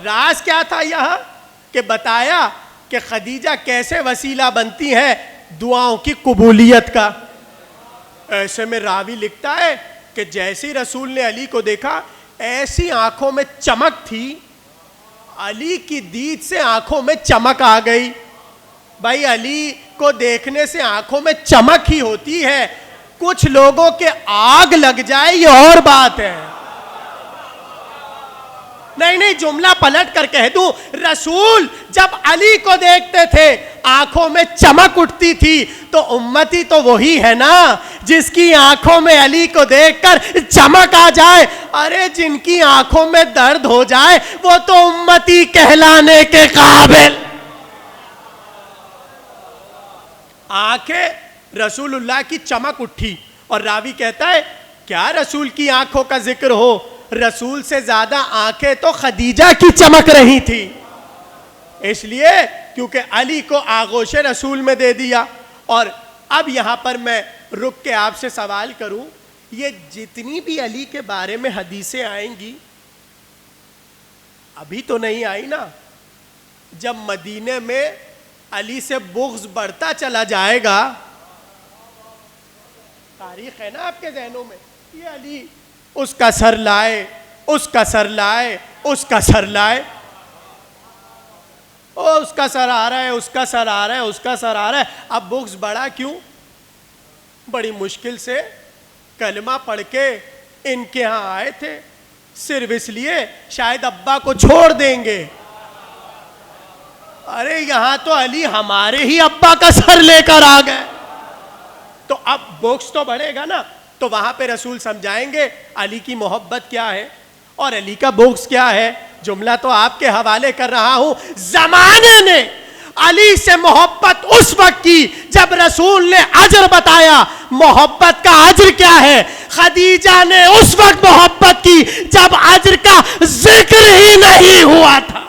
راز کیا تھا یہاں کہ بتایا کہ خدیجہ کیسے وسیلہ بنتی ہیں دعاؤں کی قبولیت کا. ایسے میں راوی لکھتا ہے کہ جیسی رسول نے علی کو دیکھا ایسی آنکھوں میں چمک تھی, علی کی دید سے آنکھوں میں چمک آ گئی. بھائی علی کو دیکھنے سے آنکھوں میں چمک ہی ہوتی ہے, کچھ لوگوں کے آگ لگ جائے یہ اور بات ہے. نہیں جملہ پلٹ کر کہہ دوں, رسول جب علی کو دیکھتے تھے آنکھوں میں چمک اٹھتی تھی, تو امتی تو وہی ہے نا جس کی آنکھوں میں علی کو دیکھ کر چمک آ جائے. ارے جن کی آنکھوں میں درد ہو جائے وہ تو امتی کہلانے کے قابل. آنکھیں رسول اللہ کی چمک اٹھی, اور راوی کہتا ہے کیا رسول کی آنکھوں کا ذکر ہو, رسول سے زیادہ آنکھیں تو خدیجہ کی چمک رہی تھی. اس لیے کیونکہ علی کو آغوش رسول میں دے دیا. اور اب یہاں پر میں رک کے آپ سے سوال کروں, یہ جتنی بھی علی کے بارے میں حدیثیں آئیں گی, ابھی تو نہیں آئی نا, جب مدینے میں علی سے بغض بڑھتا چلا جائے گا, تاریخ ہے نا آپ کے ذہنوں میں, یہ علی اس کا سر لائے, اس کا سر لائے, اس کا سر لائے, اس کا سر آ رہا ہے, اس کا سر آ رہا ہے, اس کا سر آ رہا ہے. اب بغض بڑھا کیوں؟ بڑی مشکل سے کلمہ پڑھ کے ان کے ہاں آئے تھے, صرف اس لیے شاید ابا کو چھوڑ دیں گے. ارے یہاں تو علی ہمارے ہی ابا کا سر لے کر آ گئے, تو اب بغض تو بڑھے گا نا. تو وہاں پہ رسول سمجھائیں گے علی کی محبت کیا ہے اور علی کا بغض کیا ہے. جملہ تو آپ کے حوالے کر رہا ہوں. زمانے نے علی سے محبت اس وقت کی جب رسول نے اجر بتایا. محبت کا اجر کیا ہے؟ خدیجہ نے اس وقت محبت کی جب اجر کا ذکر ہی نہیں ہوا تھا.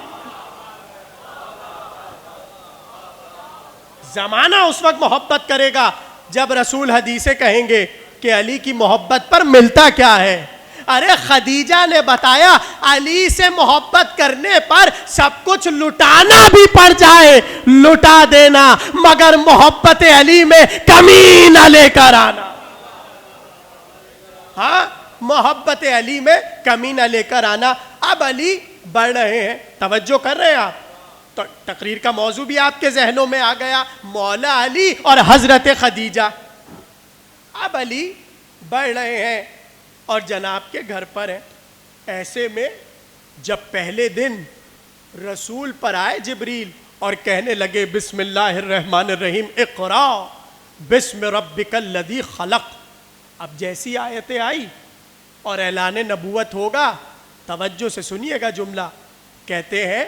زمانہ اس وقت محبت کرے گا جب رسول حدیثیں کہیں گے کہ علی کی محبت پر ملتا کیا ہے. ارے خدیجہ نے بتایا علی سے محبت کرنے پر سب کچھ لٹانا بھی پڑ جائے لٹا دینا, مگر محبت علی میں کمی نہ لے کر آنا. ہاں, محبت علی میں کمی نہ لے کر آنا. اب علی بڑھ رہے ہیں, توجہ کر رہے ہیں آپ, تو تقریر کا موضوع بھی آپ کے ذہنوں میں آ گیا, مولا علی اور حضرت خدیجہ. اب علی بڑھ رہے ہیں اور جناب کے گھر پر ہیں. ایسے میں جب پہلے دن رسول پر آئے جبریل اور کہنے لگے بسم اللہ الرحمن الرحیم اقرا بسم ربک الذی خلق, اب جیسی آیتیں آئی اور اعلان نبوت ہوگا, توجہ سے سنیے گا جملہ. کہتے ہیں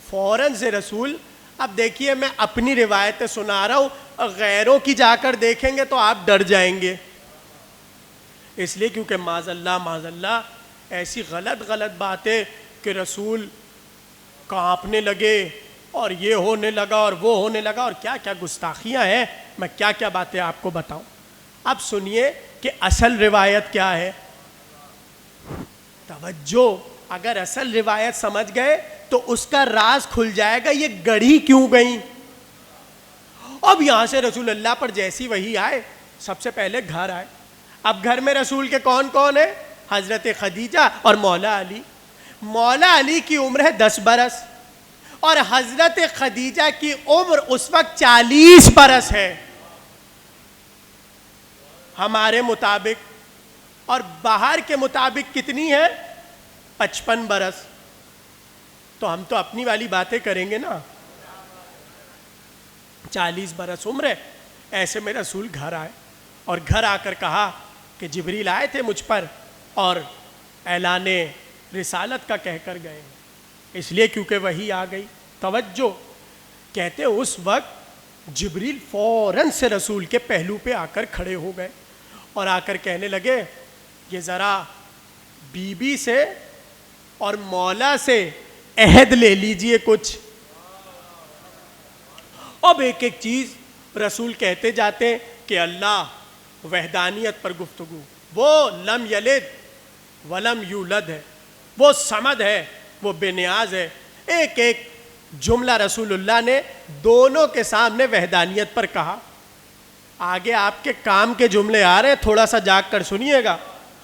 فوراً سے رسول, اب دیکھیے میں اپنی روایتیں سنا رہا ہوں, غیروں کی جا کر دیکھیں گے تو آپ ڈر جائیں گے, اس لیے کیونکہ معاذ اللہ ایسی غلط باتیں کہ رسول کانپنے لگے اور یہ ہونے لگا اور وہ ہونے لگا اور کیا کیا گستاخیاں ہیں. میں کیا کیا باتیں آپ کو بتاؤں. اب سنیے کہ اصل روایت کیا ہے. توجہ, اگر اصل روایت سمجھ گئے تو اس کا راز کھل جائے گا یہ گڑھی کیوں گئی. اب یہاں سے رسول اللہ پر جیسی وہی آئے, سب سے پہلے گھر آئے. اب گھر میں رسول کے کون کون ہیں؟ حضرت خدیجہ اور مولا علی. مولا علی کی عمر ہے 10 برس اور حضرت خدیجہ کی عمر اس وقت 40 برس ہے ہمارے مطابق, اور باہر کے مطابق کتنی ہے؟ 55 برس. تو ہم تو اپنی والی باتیں کریں گے نا. 40 برس عمر ہے. ایسے میں رسول گھر آئے اور گھر آ کر کہا کہ جبریل آئے تھے مجھ پر اور اعلان رسالت کا کہہ کر گئے, اس لیے کیونکہ وہی آ گئی. توجہ, کہتے اس وقت جبریل فوراً سے رسول کے پہلو پہ آ کر کھڑے ہو گئے اور آ کر کہنے لگے یہ ذرا بی بی سے اور مولا سے عہد لے لیجئے کچھ. اب ایک ایک چیز رسول کہتے جاتے ہیں کہ اللہ وحدانیت پر گفتگو. وہ لم یلد ولم یولد ہے, وہ صمد ہے, وہ بے نیاز ہے. ایک ایک جملہ رسول اللہ نے دونوں کے سامنے وحدانیت پر کہا. آگے آپ کے کام کے جملے آ رہے ہیں, تھوڑا سا جاگ کر سنیے گا.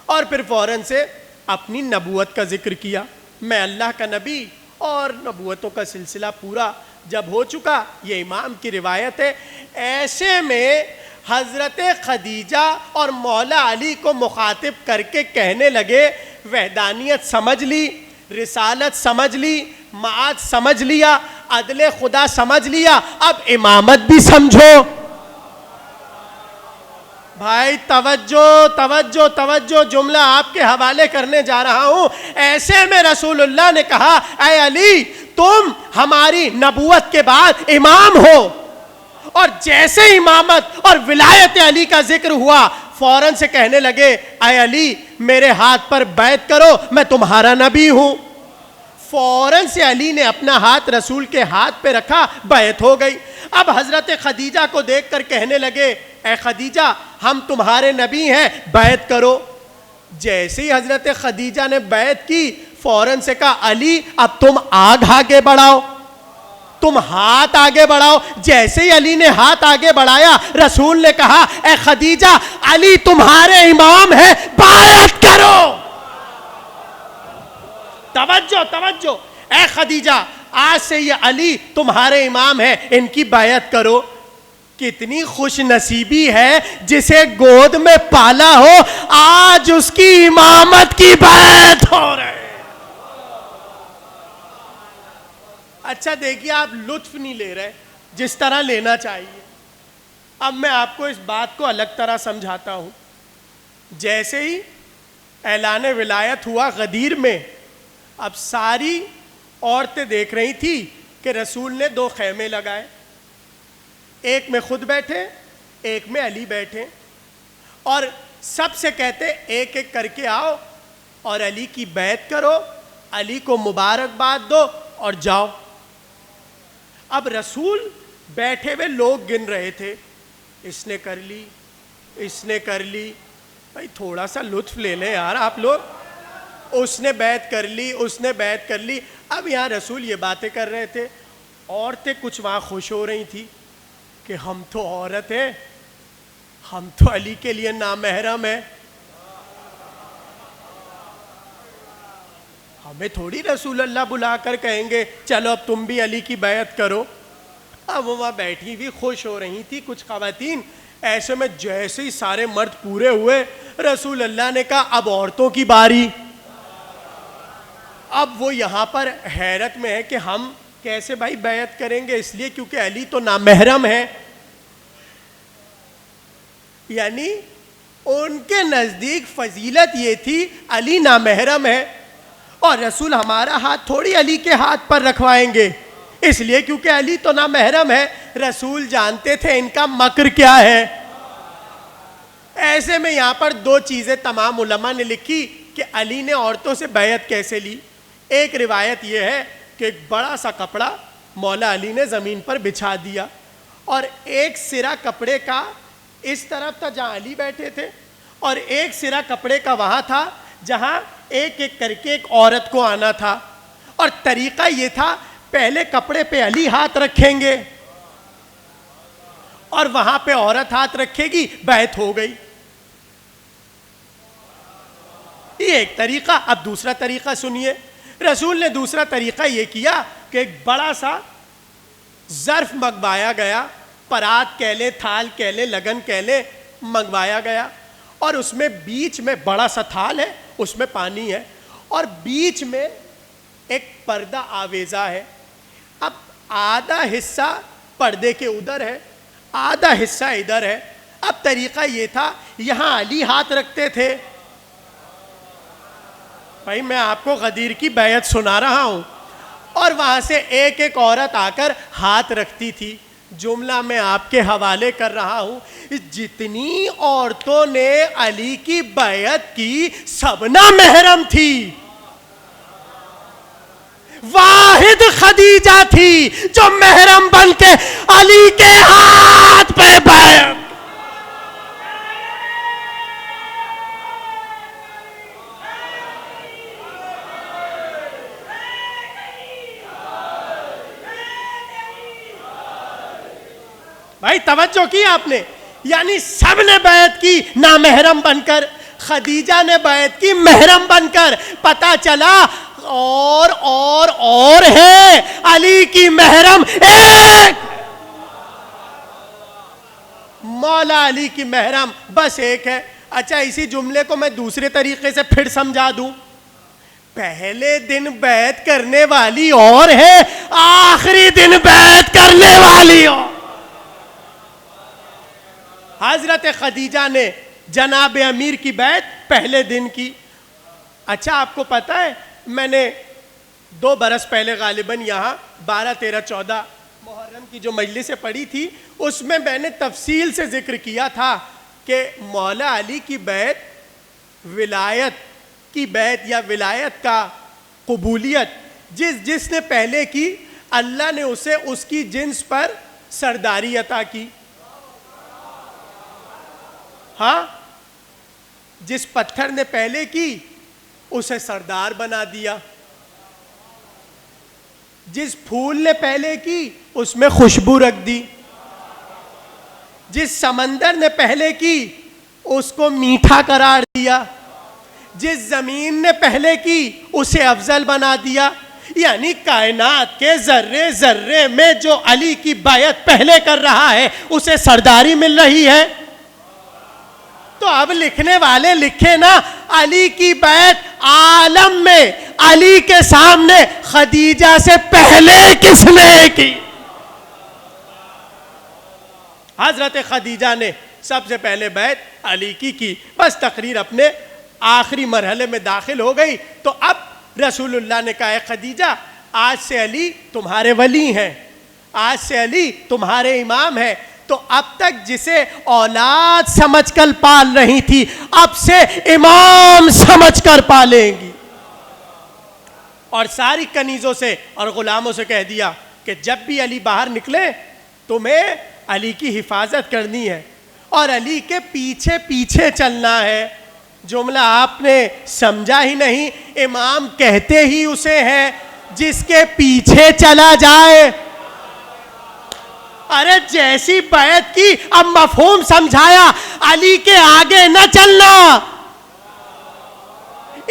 اور پھر فوراً سے اپنی نبوت کا ذکر کیا, میں اللہ کا نبی. اور نبوتوں کا سلسلہ پورا جب ہو چکا, یہ امام کی روایت ہے, ایسے میں حضرت خدیجہ اور مولا علی کو مخاطب کر کے کہنے لگے وحدانیت سمجھ لی, رسالت سمجھ لی, معاد سمجھ لیا, عدل خدا سمجھ لیا, اب امامت بھی سمجھو. بھائی توجہ توجہ توجہ, جملہ آپ کے حوالے کرنے جا رہا ہوں. ایسے میں رسول اللہ نے کہا اے علی تم ہماری نبوت کے بعد امام ہو. اور جیسے امامت اور ولایت علی کا ذکر ہوا, فوراً سے کہنے لگے اے علی میرے ہاتھ پر بیعت کرو, میں تمہارا نبی ہوں. فوراً سے علی نے اپنا ہاتھ رسول کے ہاتھ پہ رکھا, بیعت ہو گئی. اب حضرت خدیجہ کو دیکھ کر کہنے لگے اے خدیجہ ہم تمہارے نبی ہیں, بیعت کرو. جیسے ہی حضرت خدیجہ نے بیعت کی, فوراً سے کہا علی اب تم آگے بڑھاؤ, تم ہاتھ آگے بڑھاؤ. جیسے ہی علی نے ہاتھ آگے بڑھایا, رسول نے کہا اے خدیجہ علی تمہارے امام ہے, بیعت کرو. توجہ توجہ, اے خدیجہ آج سے یہ علی تمہارے امام ہے, ان کی بیعت کرو. کتنی خوش نصیبی ہے جسے گود میں پالا ہو, آج اس کی امامت کی بیعت ہو رہے. اچھا دیکھیے, آپ لطف نہیں لے رہے جس طرح لینا چاہیے. اب میں آپ کو اس بات کو الگ طرح سمجھاتا ہوں. جیسے ہی اعلان ولایت ہوا غدیر میں, اب ساری عورتیں دیکھ رہی تھی کہ رسول نے 2 خیمے لگائے, ایک میں خود بیٹھے, ایک میں علی بیٹھے, اور سب سے کہتے ایک ایک کر کے آؤ اور علی کی بیعت کرو, علی کو مبارکباد دو اور جاؤ. اب رسول بیٹھے ہوئے لوگ گن رہے تھے, اس نے کر لی, اس نے کر لی. بھائی تھوڑا سا لطف لے لیں یار آپ لوگ. اس نے بیعت کر لی, اس نے بیعت کر لی. اب یہاں رسول یہ باتیں کر رہے تھے, عورتیں کچھ وہاں خوش ہو رہی تھی کہ ہم تو عورت ہیں, ہم تو علی کے لیے نامحرم ہیں, ہمیں تھوڑی رسول اللہ بلا کر کہیں گے چلو اب تم بھی علی کی بیعت کرو. اب وہاں بیٹھی بھی خوش ہو رہی تھی کچھ خواتین. ایسے میں جیسے ہی سارے مرد پورے ہوئے, رسول اللہ نے کہا اب عورتوں کی باری. اب وہ یہاں پر حیرت میں ہے کہ ہم کیسے بھائی بیعت کریں گے, اس لیے کیونکہ علی تو نامحرم ہے. یعنی ان کے نزدیک فضیلت یہ تھی علی نامحرم ہے, اور رسول ہمارا ہاتھ تھوڑی علی کے ہاتھ پر رکھوائیں گے, اس لیے کیونکہ علی تو نامحرم ہے. رسول جانتے تھے ان کا مکر کیا ہے. ایسے میں یہاں پر 2 چیزیں تمام علماء نے لکھی کہ علی نے عورتوں سے بیعت کیسے لی. ایک روایت یہ ہے کہ ایک بڑا سا کپڑا مولا علی نے زمین پر بچھا دیا, اور ایک سرا کپڑے کا اس طرف تھا جہاں علی بیٹھے تھے, اور ایک سرا کپڑے کا وہاں تھا جہاں ایک ایک کر کے ایک عورت کو آنا تھا. اور طریقہ یہ تھا پہلے کپڑے پہ علی ہاتھ رکھیں گے اور وہاں پہ عورت ہاتھ رکھے گی, بیعت ہو گئی. یہ ایک طریقہ. اب دوسرا طریقہ سنیے. رسول نے دوسرا طریقہ یہ کیا کہ ایک بڑا سا ظرف منگوایا گیا, پرات کہہ لیں, تھال کہہ لیں, لگن کہہ لیں, منگوایا گیا, اور اس میں بیچ میں بڑا سا تھال ہے, اس میں پانی ہے, اور بیچ میں ایک پردہ آویزہ ہے. اب آدھا حصہ پردے کے ادھر ہے, آدھا حصہ ادھر ہے. اب طریقہ یہ تھا, یہاں علی ہاتھ رکھتے تھے. بھائی میں آپ کو غدیر کی بیعت سنا رہا ہوں, اور وہاں سے ایک ایک عورت آ کر ہاتھ رکھتی تھی. جملہ میں آپ کے حوالے کر رہا ہوں. جتنی عورتوں نے علی کی بیعت کی سب نامحرم تھی. واحد خدیجہ تھی جو محرم بن کے علی کے ہاتھ پہ بیعت. بھائی توجہ کی آپ نے؟ یعنی سب نے بیعت کی نامحرم بن کر، خدیجہ نے بیعت کی محرم بن کر. پتا چلا اور ہے علی کی محرم ایک. مولا علی کی محرم بس ایک ہے. اچھا اسی جملے کو میں دوسرے طریقے سے پھر سمجھا دوں. پہلے دن بیعت کرنے والی اور ہے، آخری دن بیعت کرنے والی اور. حضرت خدیجہ نے جناب امیر کی بیعت پہلے دن کی. اچھا آپ کو پتہ ہے میں نے 2 برس پہلے غالباً یہاں 12 13 14 محرم کی جو مجلسیں پڑھی تھی اس میں میں نے تفصیل سے ذکر کیا تھا کہ مولا علی کی بیعت ولایت کی بیعت یا ولایت کا قبولیت جس نے پہلے کی اللہ نے اسے اس کی جنس پر سرداری عطا کی. ہاں جس پتھر نے پہلے کی اسے سردار بنا دیا. جس پھول نے پہلے کی اس میں خوشبو رکھ دی. جس سمندر نے پہلے کی اس کو میٹھا قرار دیا. جس زمین نے پہلے کی اسے افضل بنا دیا. یعنی کائنات کے ذرے ذرے میں جو علی کی بیعت پہلے کر رہا ہے اسے سرداری مل رہی ہے. تو اب لکھنے والے لکھے نا علی کی بیعت عالم میں علی کے سامنے خدیجہ سے پہلے کس نے کی؟ حضرت خدیجہ نے سب سے پہلے بیعت علی کی. بس تقریر اپنے آخری مرحلے میں داخل ہو گئی. تو اب رسول اللہ نے کہا ہے خدیجہ آج سے علی تمہارے ولی ہیں، آج سے علی تمہارے امام ہیں. تو اب تک جسے اولاد سمجھ کر پال رہی تھی اب سے امام سمجھ کر پالیں گی. اور ساری کنیزوں سے اور غلاموں سے کہہ دیا کہ جب بھی علی باہر نکلے تمہیں علی کی حفاظت کرنی ہے اور علی کے پیچھے پیچھے چلنا ہے. جملہ آپ نے سمجھا ہی نہیں. امام کہتے ہی اسے ہیں جس کے پیچھے چلا جائے. ارے جیسی بیعت کی اب مفہوم سمجھایا. علی کے آگے نہ چلنا،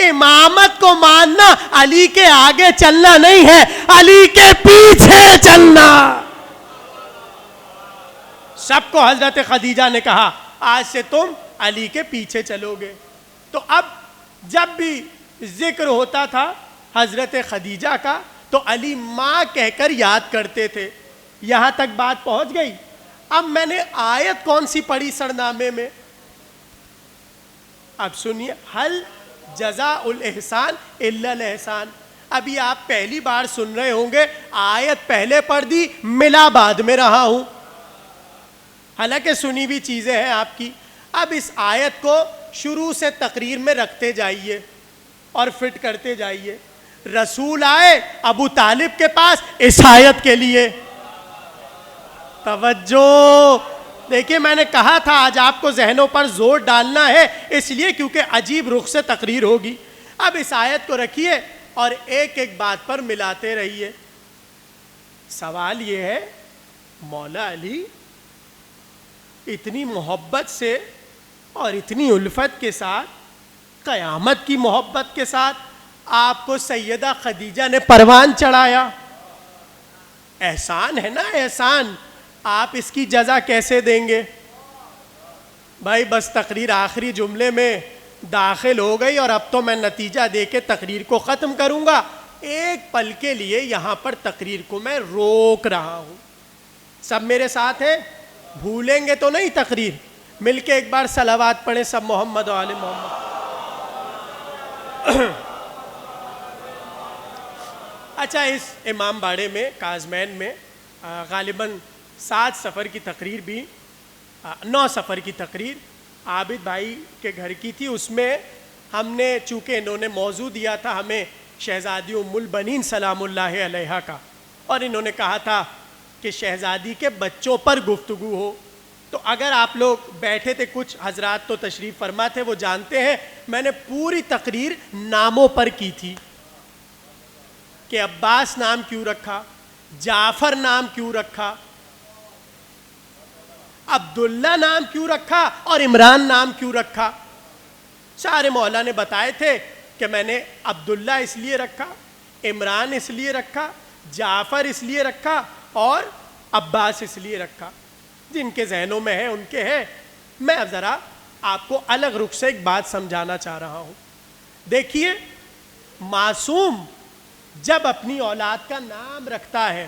امامت کو ماننا علی کے آگے چلنا نہیں ہے، علی کے پیچھے چلنا. سب کو حضرت خدیجہ نے کہا آج سے تم علی کے پیچھے چلو گے. تو اب جب بھی ذکر ہوتا تھا حضرت خدیجہ کا تو علی ماں کہہ کر یاد کرتے تھے. یہاں تک بات پہنچ گئی. اب میں نے آیت کون سی پڑھی سرنامے میں؟ اب سنیے، حل جزاء الاحسان الا الاحسان. ابھی آپ پہلی بار سن رہے ہوں گے، آیت پہلے پڑھ دی، ملا بعد میں رہا ہوں، حالانکہ سنی ہوئی چیزیں ہیں آپ کی. اب اس آیت کو شروع سے تقریر میں رکھتے جائیے اور فٹ کرتے جائیے. رسول آئے ابو طالب کے پاس اس آیت کے لیے. توجہ دیکھیے، میں نے کہا تھا آج آپ کو ذہنوں پر زور ڈالنا ہے اس لیے کیونکہ عجیب رخ سے تقریر ہوگی. اب اس آیت کو رکھیے اور ایک ایک بات پر ملاتے رہیے. سوال یہ ہے، مولا علی اتنی محبت سے اور اتنی الفت کے ساتھ، قیامت کی محبت کے ساتھ آپ کو سیدہ خدیجہ نے پروان چڑھایا. احسان ہے نا احسان. آپ اس کی جزا کیسے دیں گے؟ بھائی بس تقریر آخری جملے میں داخل ہو گئی اور اب تو میں نتیجہ دے کے تقریر کو ختم کروں گا. ایک پل کے لیے یہاں پر تقریر کو میں روک رہا ہوں. سب میرے ساتھ ہیں؟ بھولیں گے تو نہیں تقریر؟ مل کے ایک بار صلوات پڑھیں سب، محمد و آل محمد. اچھا، اس امام باڑے میں کازمین میں غالباً 7 سفر کی تقریر بھی 9 سفر کی تقریر عابد بھائی کے گھر کی تھی. اس میں ہم نے چونکہ انہوں نے موضوع دیا تھا ہمیں شہزادی ام البنین سلام اللہ علیہا کا, اور انہوں نے کہا تھا کہ شہزادی کے بچوں پر گفتگو ہو. تو اگر آپ لوگ بیٹھے تھے, کچھ حضرات تو تشریف فرما تھے, وہ جانتے ہیں میں نے پوری تقریر ناموں پر کی تھی کہ عباس نام کیوں رکھا, جعفر نام کیوں رکھا, عبداللہ نام کیوں رکھا, اور عمران نام کیوں رکھا. سارے مولا نے بتائے تھے کہ میں نے عبداللہ اس لیے رکھا, عمران اس لیے رکھا, جعفر اس لیے رکھا, اور عباس اس لیے رکھا. جن کے ذہنوں میں ہے ان کے ہے. میں اب ذرا آپ کو الگ رخ سے ایک بات سمجھانا چاہ رہا ہوں. دیکھیے, معصوم جب اپنی اولاد کا نام رکھتا ہے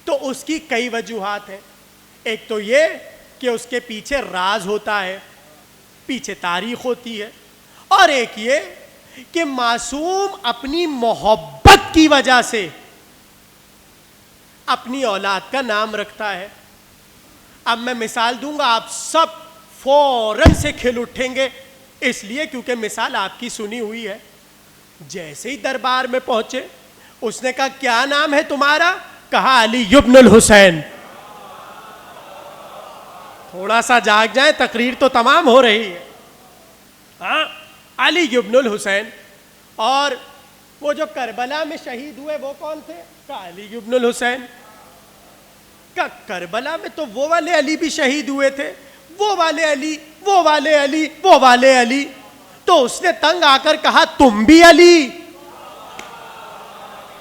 تو اس کی کئی وجوہات ہیں. ایک تو یہ کہ اس کے پیچھے راز ہوتا ہے, پیچھے تاریخ ہوتی ہے, اور ایک یہ کہ معصوم اپنی محبت کی وجہ سے اپنی اولاد کا نام رکھتا ہے. اب میں مثال دوں گا, آپ سب فوراً سے کھل اٹھیں گے, اس لیے کیونکہ مثال آپ کی سنی ہوئی ہے. جیسے ہی دربار میں پہنچے اس نے کہا کیا نام ہے تمہارا؟ کہا علی ابن الحسین. تھوڑا سا جاگ جائیں, تقریر تو تمام ہو رہی ہے. ہاں, علی ابن الحسین. اور وہ جو کربلا میں شہید ہوئے وہ کون تھے؟ کہا علی ابن الحسین. کہا کربلا میں تو وہ والے علی بھی شہید ہوئے تھے, وہ والے علی, وہ والے علی, وہ والے علی. تو اس نے تنگ آ کر کہا تم بھی علی,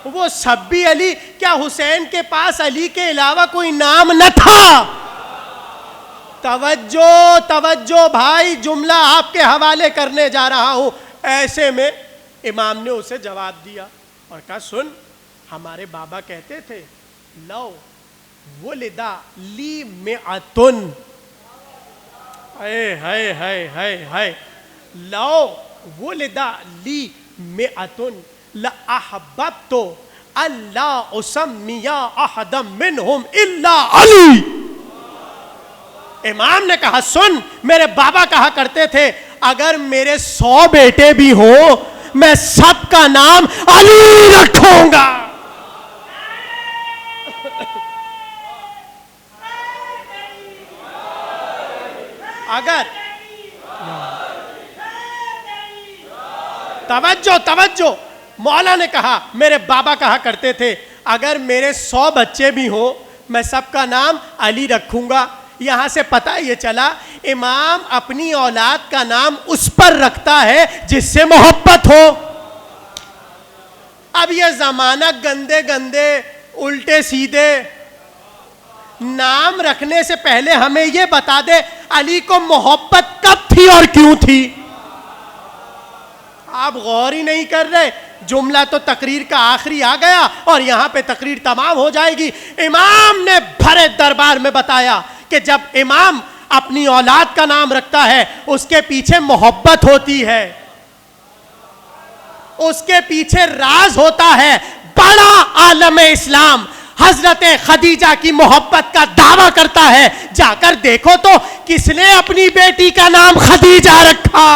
وہ سب بھی علی, کیا حسین کے پاس علی کے علاوہ کوئی نام نہ تھا؟ توجہ توجہ بھائی, جملہ آپ کے حوالے کرنے جا رہا ہوں. ایسے میں امام نے اسے جواب دیا اور کہا سن, ہمارے بابا کہتے تھے لو ولدا لی مئتن, ہائے ہائے ہائے ہائے, لو ولدا لی مئتن لأحببت اللہ اسمی احدا منہم الا علی. امام نے کہا سن, میرے بابا کہا کرتے تھے اگر میرے 100 بیٹے بھی ہوں میں سب کا نام علی رکھوں گا. اگر توجہ توجہ, مولا نے کہا میرے بابا کہا کرتے تھے اگر میرے 100 بچے بھی ہوں میں سب کا نام علی رکھوں گا. یہاں سے پتہ یہ چلا امام اپنی اولاد کا نام اس پر رکھتا ہے جس سے محبت ہو. اب یہ زمانہ گندے گندے الٹے سیدھے نام رکھنے سے پہلے ہمیں یہ بتا دے علی کو محبت کب تھی اور کیوں تھی. آپ غور ہی نہیں کر رہے. جملہ تو تقریر کا آخری آ گیا اور یہاں پہ تقریر تمام ہو جائے گی. امام نے بھرے دربار میں بتایا کہ جب امام اپنی اولاد کا نام رکھتا ہے اس کے پیچھے محبت ہوتی ہے, اس کے پیچھے راز ہوتا ہے. بڑا عالم اسلام حضرت خدیجہ کی محبت کا دعویٰ کرتا ہے, جا کر دیکھو تو کس نے اپنی بیٹی کا نام خدیجہ رکھا.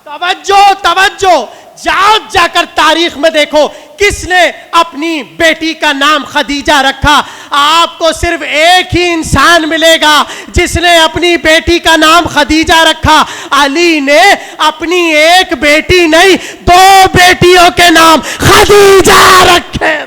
توجہ توجہ, جاؤ جا کر تاریخ میں دیکھو کس نے اپنی بیٹی کا نام خدیجہ رکھا. آپ کو صرف ایک ہی انسان ملے گا جس نے اپنی بیٹی کا نام خدیجہ رکھا. علی نے اپنی ایک بیٹی نہیں 2 بیٹیوں کے نام خدیجہ رکھے.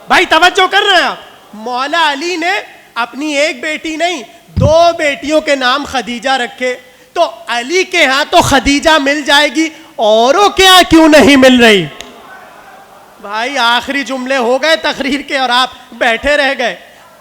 بھائی توجہ کر رہے ہیں آپ, مولا علی نے اپنی ایک بیٹی نہیں 2 بیٹیوں کے نام خدیجہ رکھے. تو علی کے ہاں تو خدیجہ مل جائے گی, اوروں کے ہاں کیوں نہیں مل رہی؟ بھائی آخری جملے ہو گئے تقریر کے اور آپ بیٹھے رہ گئے.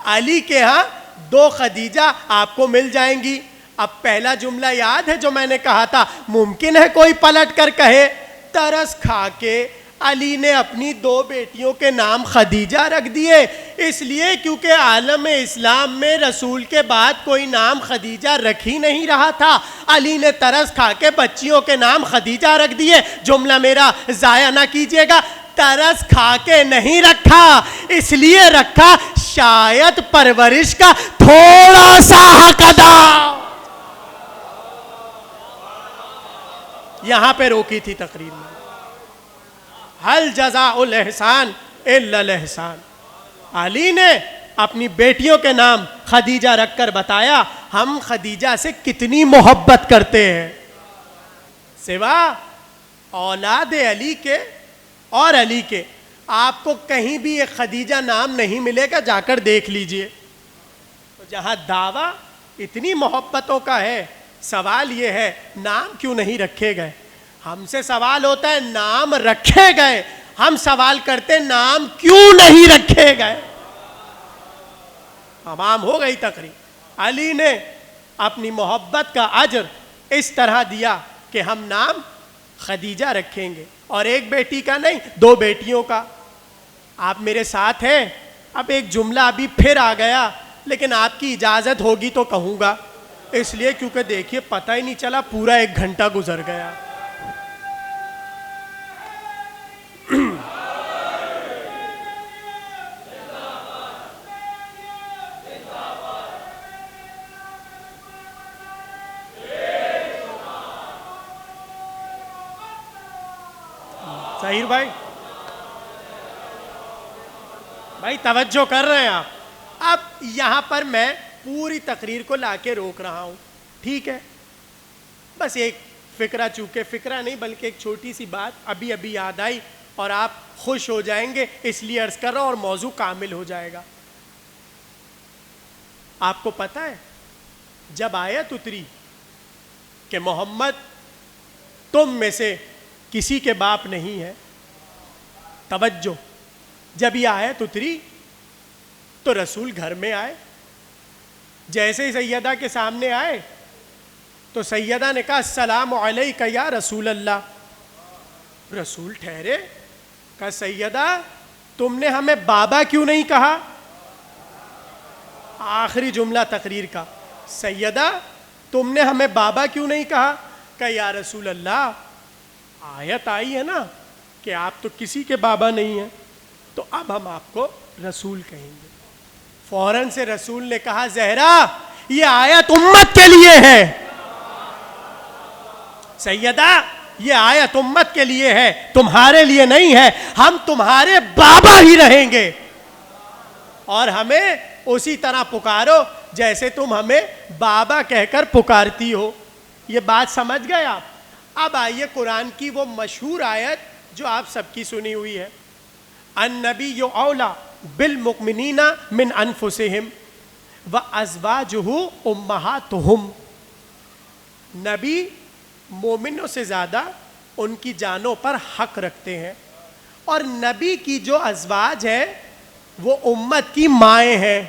علی کے ہاں 2 خدیجہ آپ کو مل جائیں گی. اب پہلا جملہ یاد ہے جو میں نے کہا تھا, ممکن ہے کوئی پلٹ کر کہے ترس کھا کے علی نے اپنی 2 بیٹیوں کے نام خدیجہ رکھ دیے، اس لیے کیونکہ عالم اسلام میں رسول کے بعد کوئی نام خدیجہ رکھ ہی نہیں رہا تھا۔ علی نے ترس کھا کے بچیوں کے نام خدیجہ رکھ دیے۔ جملہ میرا ضائع نہ کیجیے گا، ترس کھا کے نہیں رکھا، اس لیے رکھا شاید پرورش کا تھوڑا سا حق ادا۔ یہاں پہ روکی تھی تقریر میں، حل جزاء الاحسان الا الاحسان۔ علی نے اپنی بیٹیوں کے نام خدیجہ رکھ کر بتایا ہم خدیجہ سے کتنی محبت کرتے ہیں۔ سوا اولاد علی کے اور علی کے آپ کو کہیں بھی ایک خدیجہ نام نہیں ملے گا، جا کر دیکھ لیجئے۔ تو جہاں دعویٰ اتنی محبتوں کا ہے، سوال یہ ہے نام کیوں نہیں رکھے گئے؟ ہم سے سوال ہوتا ہے نام رکھے گئے، ہم سوال کرتے نام کیوں نہیں رکھے گئے؟ تمام ہو گئی تقریر۔ علی نے اپنی محبت کا اجر اس طرح دیا کہ ہم نام خدیجہ رکھیں گے، اور ایک بیٹی کا نہیں 2 بیٹیوں کا۔ آپ میرے ساتھ ہیں؟ اب ایک جملہ ابھی پھر آ گیا، لیکن آپ کی اجازت ہوگی تو کہوں گا، اس لیے کیونکہ دیکھیے پتہ ہی نہیں چلا پورا 1 گھنٹہ گزر گیا۔ ظاہر بھائی توجہ کر رہے ہیں آپ؟ اب یہاں پر میں پوری تقریر کو لا کے روک رہا ہوں، ٹھیک ہے؟ بس ایک فکرہ، چونکہ فکرہ نہیں بلکہ ایک چھوٹی سی بات ابھی یاد آئی اور آپ خوش ہو جائیں گے، اس لیے عرض کر رہا ہوں، اور موضوع کامل ہو جائے گا۔ آپ کو پتہ ہے جب آیت اتری کہ محمد تم میں سے کسی کے باپ نہیں ہے، توجہ، جب یہ آیت اتری تو رسول گھر میں آئے، جیسے ہی سیدہ کے سامنے آئے تو سیدہ نے کہا السلام علیکہ یا رسول اللہ۔ رسول ٹھہرے، کہا سیدہ تم نے ہمیں بابا کیوں نہیں کہا؟ آخری جملہ تقریر کا، سیدہ تم نے ہمیں بابا کیوں نہیں کہا؟ کہ یا رسول اللہ آیت آئی ہے نا کہ آپ تو کسی کے بابا نہیں ہیں، تو اب ہم آپ کو رسول کہیں گے۔ فوراً سے رسول نے کہا زہرا یہ آیت امت کے لیے ہے، سیدہ یہ آیت امت کے لیے ہے، تمہارے لیے نہیں ہے، ہم تمہارے بابا ہی رہیں گے، اور ہمیں اسی طرح پکارو جیسے تم ہمیں بابا کہہ کر پکارتی ہو۔ یہ بات سمجھ گئے آپ؟ اب آئیے قرآن کی وہ مشہور آیت جو آپ سب کی سنی ہوئی ہے، النبی اولا بالمؤمنین من انفسہم وازواجہ امہاتہم۔ نبی مومنوں سے زیادہ ان کی جانوں پر حق رکھتے ہیں، اور نبی کی جو ازواج ہے وہ امت کی مائیں ہیں۔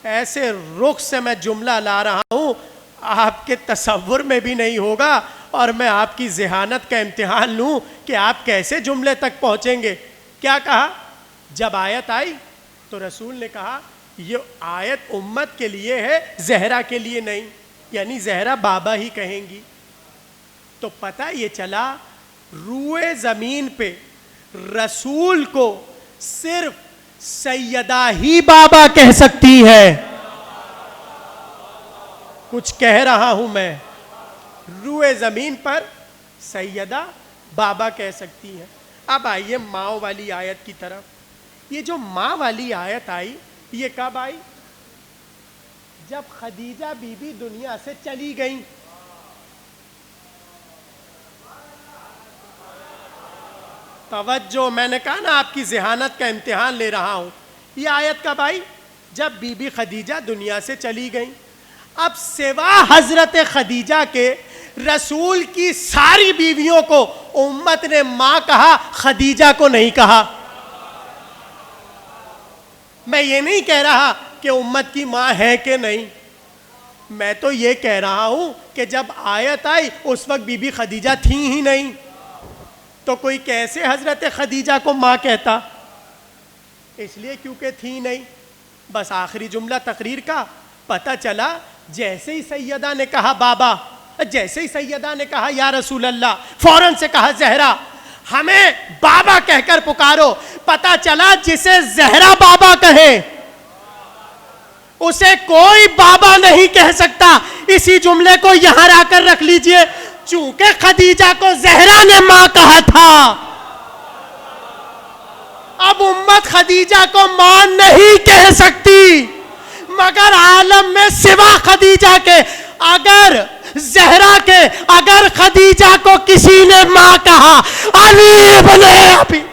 ایسے رخ سے میں جملہ لا رہا ہوں آپ کے تصور میں بھی نہیں ہوگا، اور میں آپ کی ذہانت کا امتحان لوں کہ آپ کیسے جملے تک پہنچیں گے۔ کیا کہا؟ جب آیت آئی تو رسول نے کہا یہ آیت امت کے لیے ہے، زہرا کے لیے نہیں، یعنی زہرا بابا ہی کہیں گی۔ تو پتہ یہ چلا روئے زمین پہ رسول کو صرف سیدہ ہی بابا کہہ سکتی ہے۔ کچھ کہہ رہا ہوں میں، روئے زمین پر سیدہ بابا کہہ سکتی ہے۔ اب آئیے ماں والی آیت کی طرف۔ یہ جو ماں والی آیت آئی یہ کب آئی؟ جب خدیجہ بی بی دنیا سے چلی گئیں۔ توجہ، میں نے کہا نا آپ کی ذہانت کا امتحان لے رہا ہوں۔ یہ آیت کب آئی؟ جب بی بی خدیجہ دنیا سے چلی گئیں۔ اب سوا حضرت خدیجہ کے رسول کی ساری بیویوں کو امت نے ماں کہا، خدیجہ کو نہیں کہا۔ میں یہ نہیں کہہ رہا کہ امت کی ماں ہے کہ نہیں، میں تو یہ کہہ رہا ہوں کہ جب آیت آئی اس وقت بی بی خدیجہ تھیں ہی نہیں۔ تو کوئی کیسے حضرت خدیجہ کو ماں کہتا؟ اس لیے کیونکہ تھی نہیں. بس آخری جملہ تقریر کا پتہ چلا، جیسے ہی سیدہ نے کہا بابا، جیسے ہی سیدہ نے کہا یا رسول اللہ، فوراً سے کہا زہرا ہمیں بابا کہہ کر پکارو. پتہ چلا جسے زہرا بابا کہے اسے کوئی بابا نہیں کہہ سکتا. اسی جملے کو یہاں لا کر رکھ لیجئے. چونکہ خدیجہ کو زہرا نے ماں کہا تھا، اب امت خدیجہ کو ماں نہیں کہہ سکتی، مگر عالم میں سوا خدیجہ کے، اگر زہرا کے، اگر خدیجہ کو کسی نے ماں کہا، علی ابن ابی.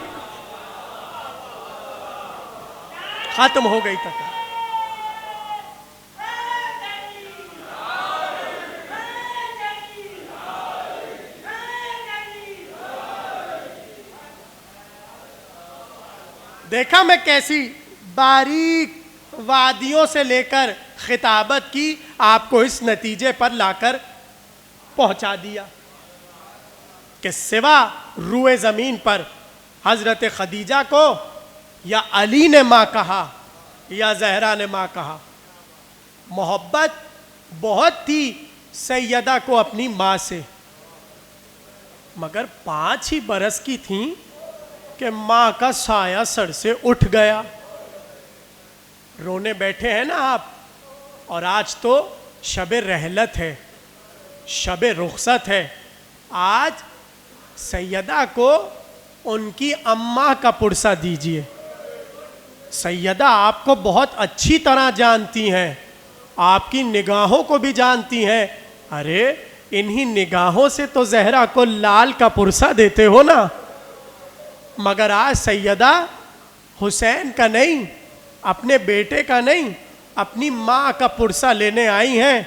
ختم ہو گئی تک. دیکھا میں کیسی باریک وادیوں سے لے کر خطابت کی، آپ کو اس نتیجے پر لا کر پہنچا دیا کہ سوا روئے زمین پر حضرت خدیجہ کو یا علی نے ماں کہا یا زہرا نے ماں کہا. محبت بہت تھی سیدہ کو اپنی ماں سے، مگر 5 ہی برس کی تھیں کہ ماں کا سایہ سر سے اٹھ گیا. رونے بیٹھے ہیں نا آپ، اور آج تو شب رحلت ہے، شب رخصت ہے. آج سیدہ کو ان کی اماں کا پرسہ دیجئے. سیدہ آپ کو بہت اچھی طرح جانتی ہیں، آپ کی نگاہوں کو بھی جانتی ہیں. ارے انہی نگاہوں سے تو زہرا کو لال کا پرسہ دیتے ہو نا. مگر آج سیدہ حسین کا نہیں، اپنے بیٹے کا نہیں، اپنی ماں کا پرسہ لینے آئی ہیں.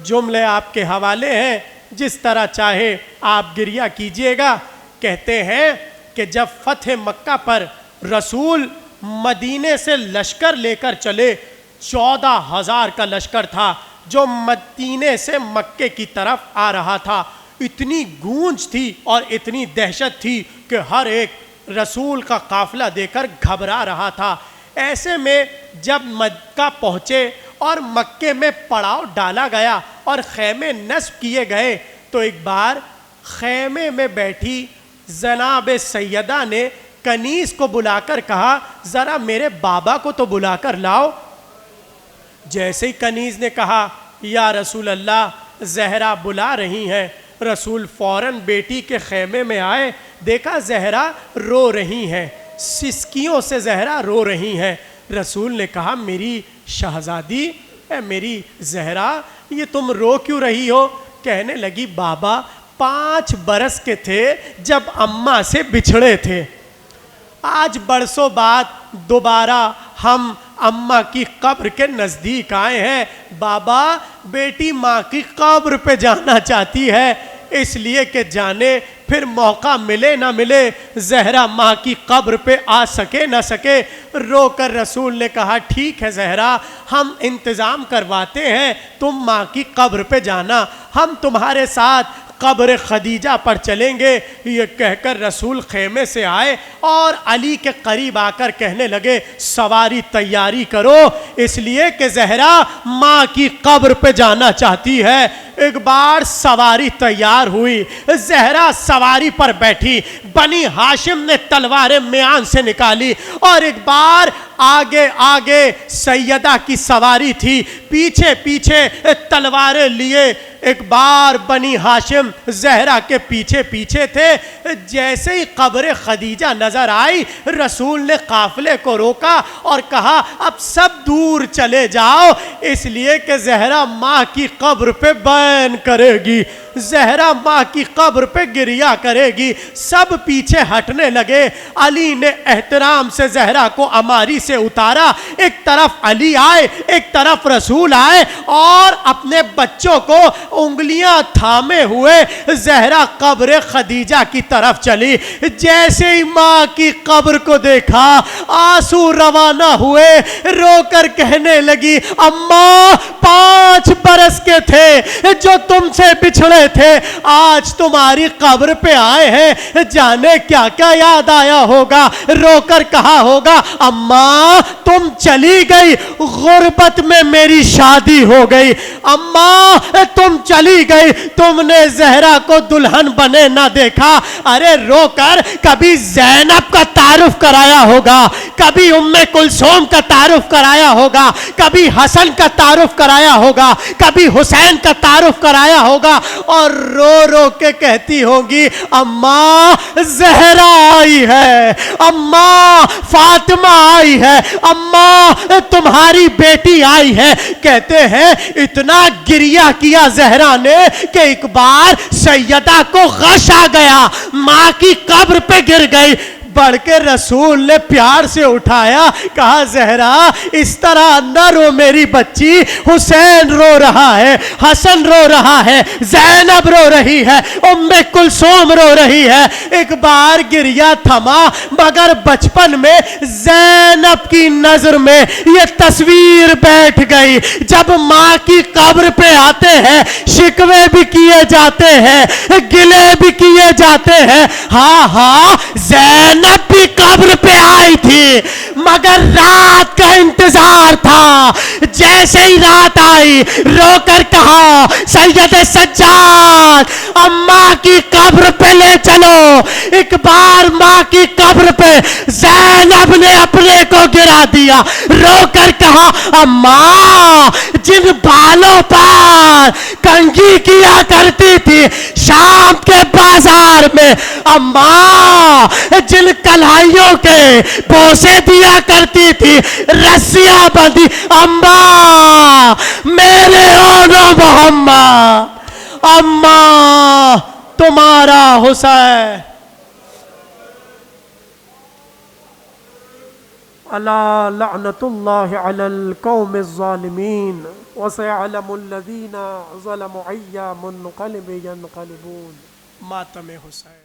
جملے آپ کے حوالے ہیں، جس طرح چاہے آپ گریہ کیجئے گا. کہتے ہیں کہ جب فتح مکہ پر رسول مدینے سے لشکر لے کر چلے، 14,000 کا لشکر تھا جو مدینے سے مکے کی طرف آ رہا تھا. اتنی گونج تھی اور اتنی دہشت تھی کہ ہر ایک رسول کا قافلہ دے کر گھبرا رہا تھا. ایسے میں جب مکہ پہنچے اور مکے میں پڑاؤ ڈالا گیا اور خیمے نصب کیے گئے، تو ایک بار خیمے میں بیٹھی جناب سیدہ نے کنیز کو بلا کر کہا ذرا میرے بابا کو تو بلا کر لاؤ. جیسے ہی کنیز نے کہا یا رسول اللہ زہرا بلا رہی ہیں، رسول فوراً بیٹی کے خیمے میں آئے، دیکھا زہرا رو رہی ہیں، سسکیوں سے زہرا رو رہی ہیں. رسول نے کہا میری شہزادی، اے میری زہرا، یہ تم رو کیوں رہی ہو؟ کہنے لگی بابا 5 برس کے تھے جب اماں سے بچھڑے تھے، آج برسوں بعد دوبارہ ہم اماں کی قبر کے نزدیک آئے ہیں. بابا بیٹی ماں کی قبر پہ جانا چاہتی ہے، اس لیے کہ جانے پھر موقع ملے نہ ملے، زہرا ماں کی قبر پہ آ سکے نہ سکے. رو کر رسول نے کہا ٹھیک ہے زہرا، ہم انتظام کرواتے ہیں، تم ماں کی قبر پہ جانا، ہم تمہارے ساتھ قبر خدیجہ پر چلیں گے. یہ کہہ کر رسول خیمے سے آئے اور علی کے قریب آ کر کہنے لگے سواری تیاری کرو، اس لیے کہ زہرا ماں کی قبر پہ جانا چاہتی ہے. ایک بار سواری تیار ہوئی، زہرا سواری پر بیٹھی، بنی ہاشم نے تلواریں میان سے نکالی اور ایک بار آگے آگے سیدہ کی سواری تھی، پیچھے پیچھے تلواریں لیے. ایک بار بنی ہاشم زہرا کے پیچھے پیچھے تھے. جیسے ہی قبر خدیجہ نظر آئی، رسول نے قافلے کو روکا اور کہا اب سب دور چلے جاؤ، اس لیے کہ زہرا ماں کی قبر پہ بیان کرے گی، زہرا ماں کی قبر پہ گریہ کرے گی. سب پیچھے ہٹنے لگے. علی نے احترام سے زہرا کو اماری سے اتارا. ایک طرف علی آئے، ایک طرف رسول آئے اور اپنے بچوں کو انگلیاں تھامے ہوئے زہرا قبر خدیجہ کی طرف چلی. جیسے ہی ماں کی قبر کو دیکھا آنسو روانہ ہوئے، رو کر کہنے لگی اماں 5 برس کے تھے جو تم سے بچھڑ بچھڑے تھے آج تمہاری قبر پہ آئے ہیں، جانے کیا کیا یاد آیا ہوگا، رو کر کہا ہوگا اماں تم چلی گئی، غربت میں میری شادی ہو گئی، اماں تم چلی گئی، تم نے زہرا کو دلہن بنے نہ دیکھا۔ ارے رو کر کبھی زینب کا تعارف کرایا ہوگا، کبھی ام کلثوم کا تعارف کرایا ہوگا، کبھی حسن کا تعارف کرایا ہوگا، کبھی حسین کا تعارف کرایا ہوگا، اور رو رو کے کہتی ہوگی اماں زہرا آئی ہے، اماں فاطمہ آئی ہے، اماں تمہاری بیٹی آئی ہے۔ کہتے ہیں اتنا گریہ کیا زہرا نے کہ ایک بار سیدہ کو غش آ گیا، ماں کی قبر پہ گر گئی، بڑھ کے رسول نے پیار سے اٹھایا، کہا زہرا اس طرح نہ رو میری بچی، حسین رو رہا ہے، حسن رو رہا ہے، زینب رو رہی ہے، ام کلثوم رو رہی ہے۔ ایک بار گریہ تھما، مگر بچپن میں زینب کی نظر میں یہ تصویر بیٹھ گئی، جب ماں کی قبر پہ آتے ہیں شکوے بھی کیے جاتے ہیں، گلے بھی کیے جاتے ہیں۔ ہاں ہاں زینب بھی قبر پہ آئی تھی، مگر رات کا انتظار تھا، جیسے ہی رات آئی رو کر کہا سید سجاد اماں کی قبر پہ لے چلو۔ ایک بار ماں کی قبر پہ زینب نے اپنے کو گرا دیا، رو کر کہا اماں جن بالوں پر کنگھی کیا کرتی تھی شام کے بازار میں، اماں جن کلہائیوں کے بوسے دیا کرتی تھی رسیاں بندھی، اماں میرے اونو محمد، اماں تمہارا حسین۔ الا لعنت اللہ علی القوم الظالمین وسيعلم الذین ظلموا أي منقلب ينقلبون۔ ماتم حسین۔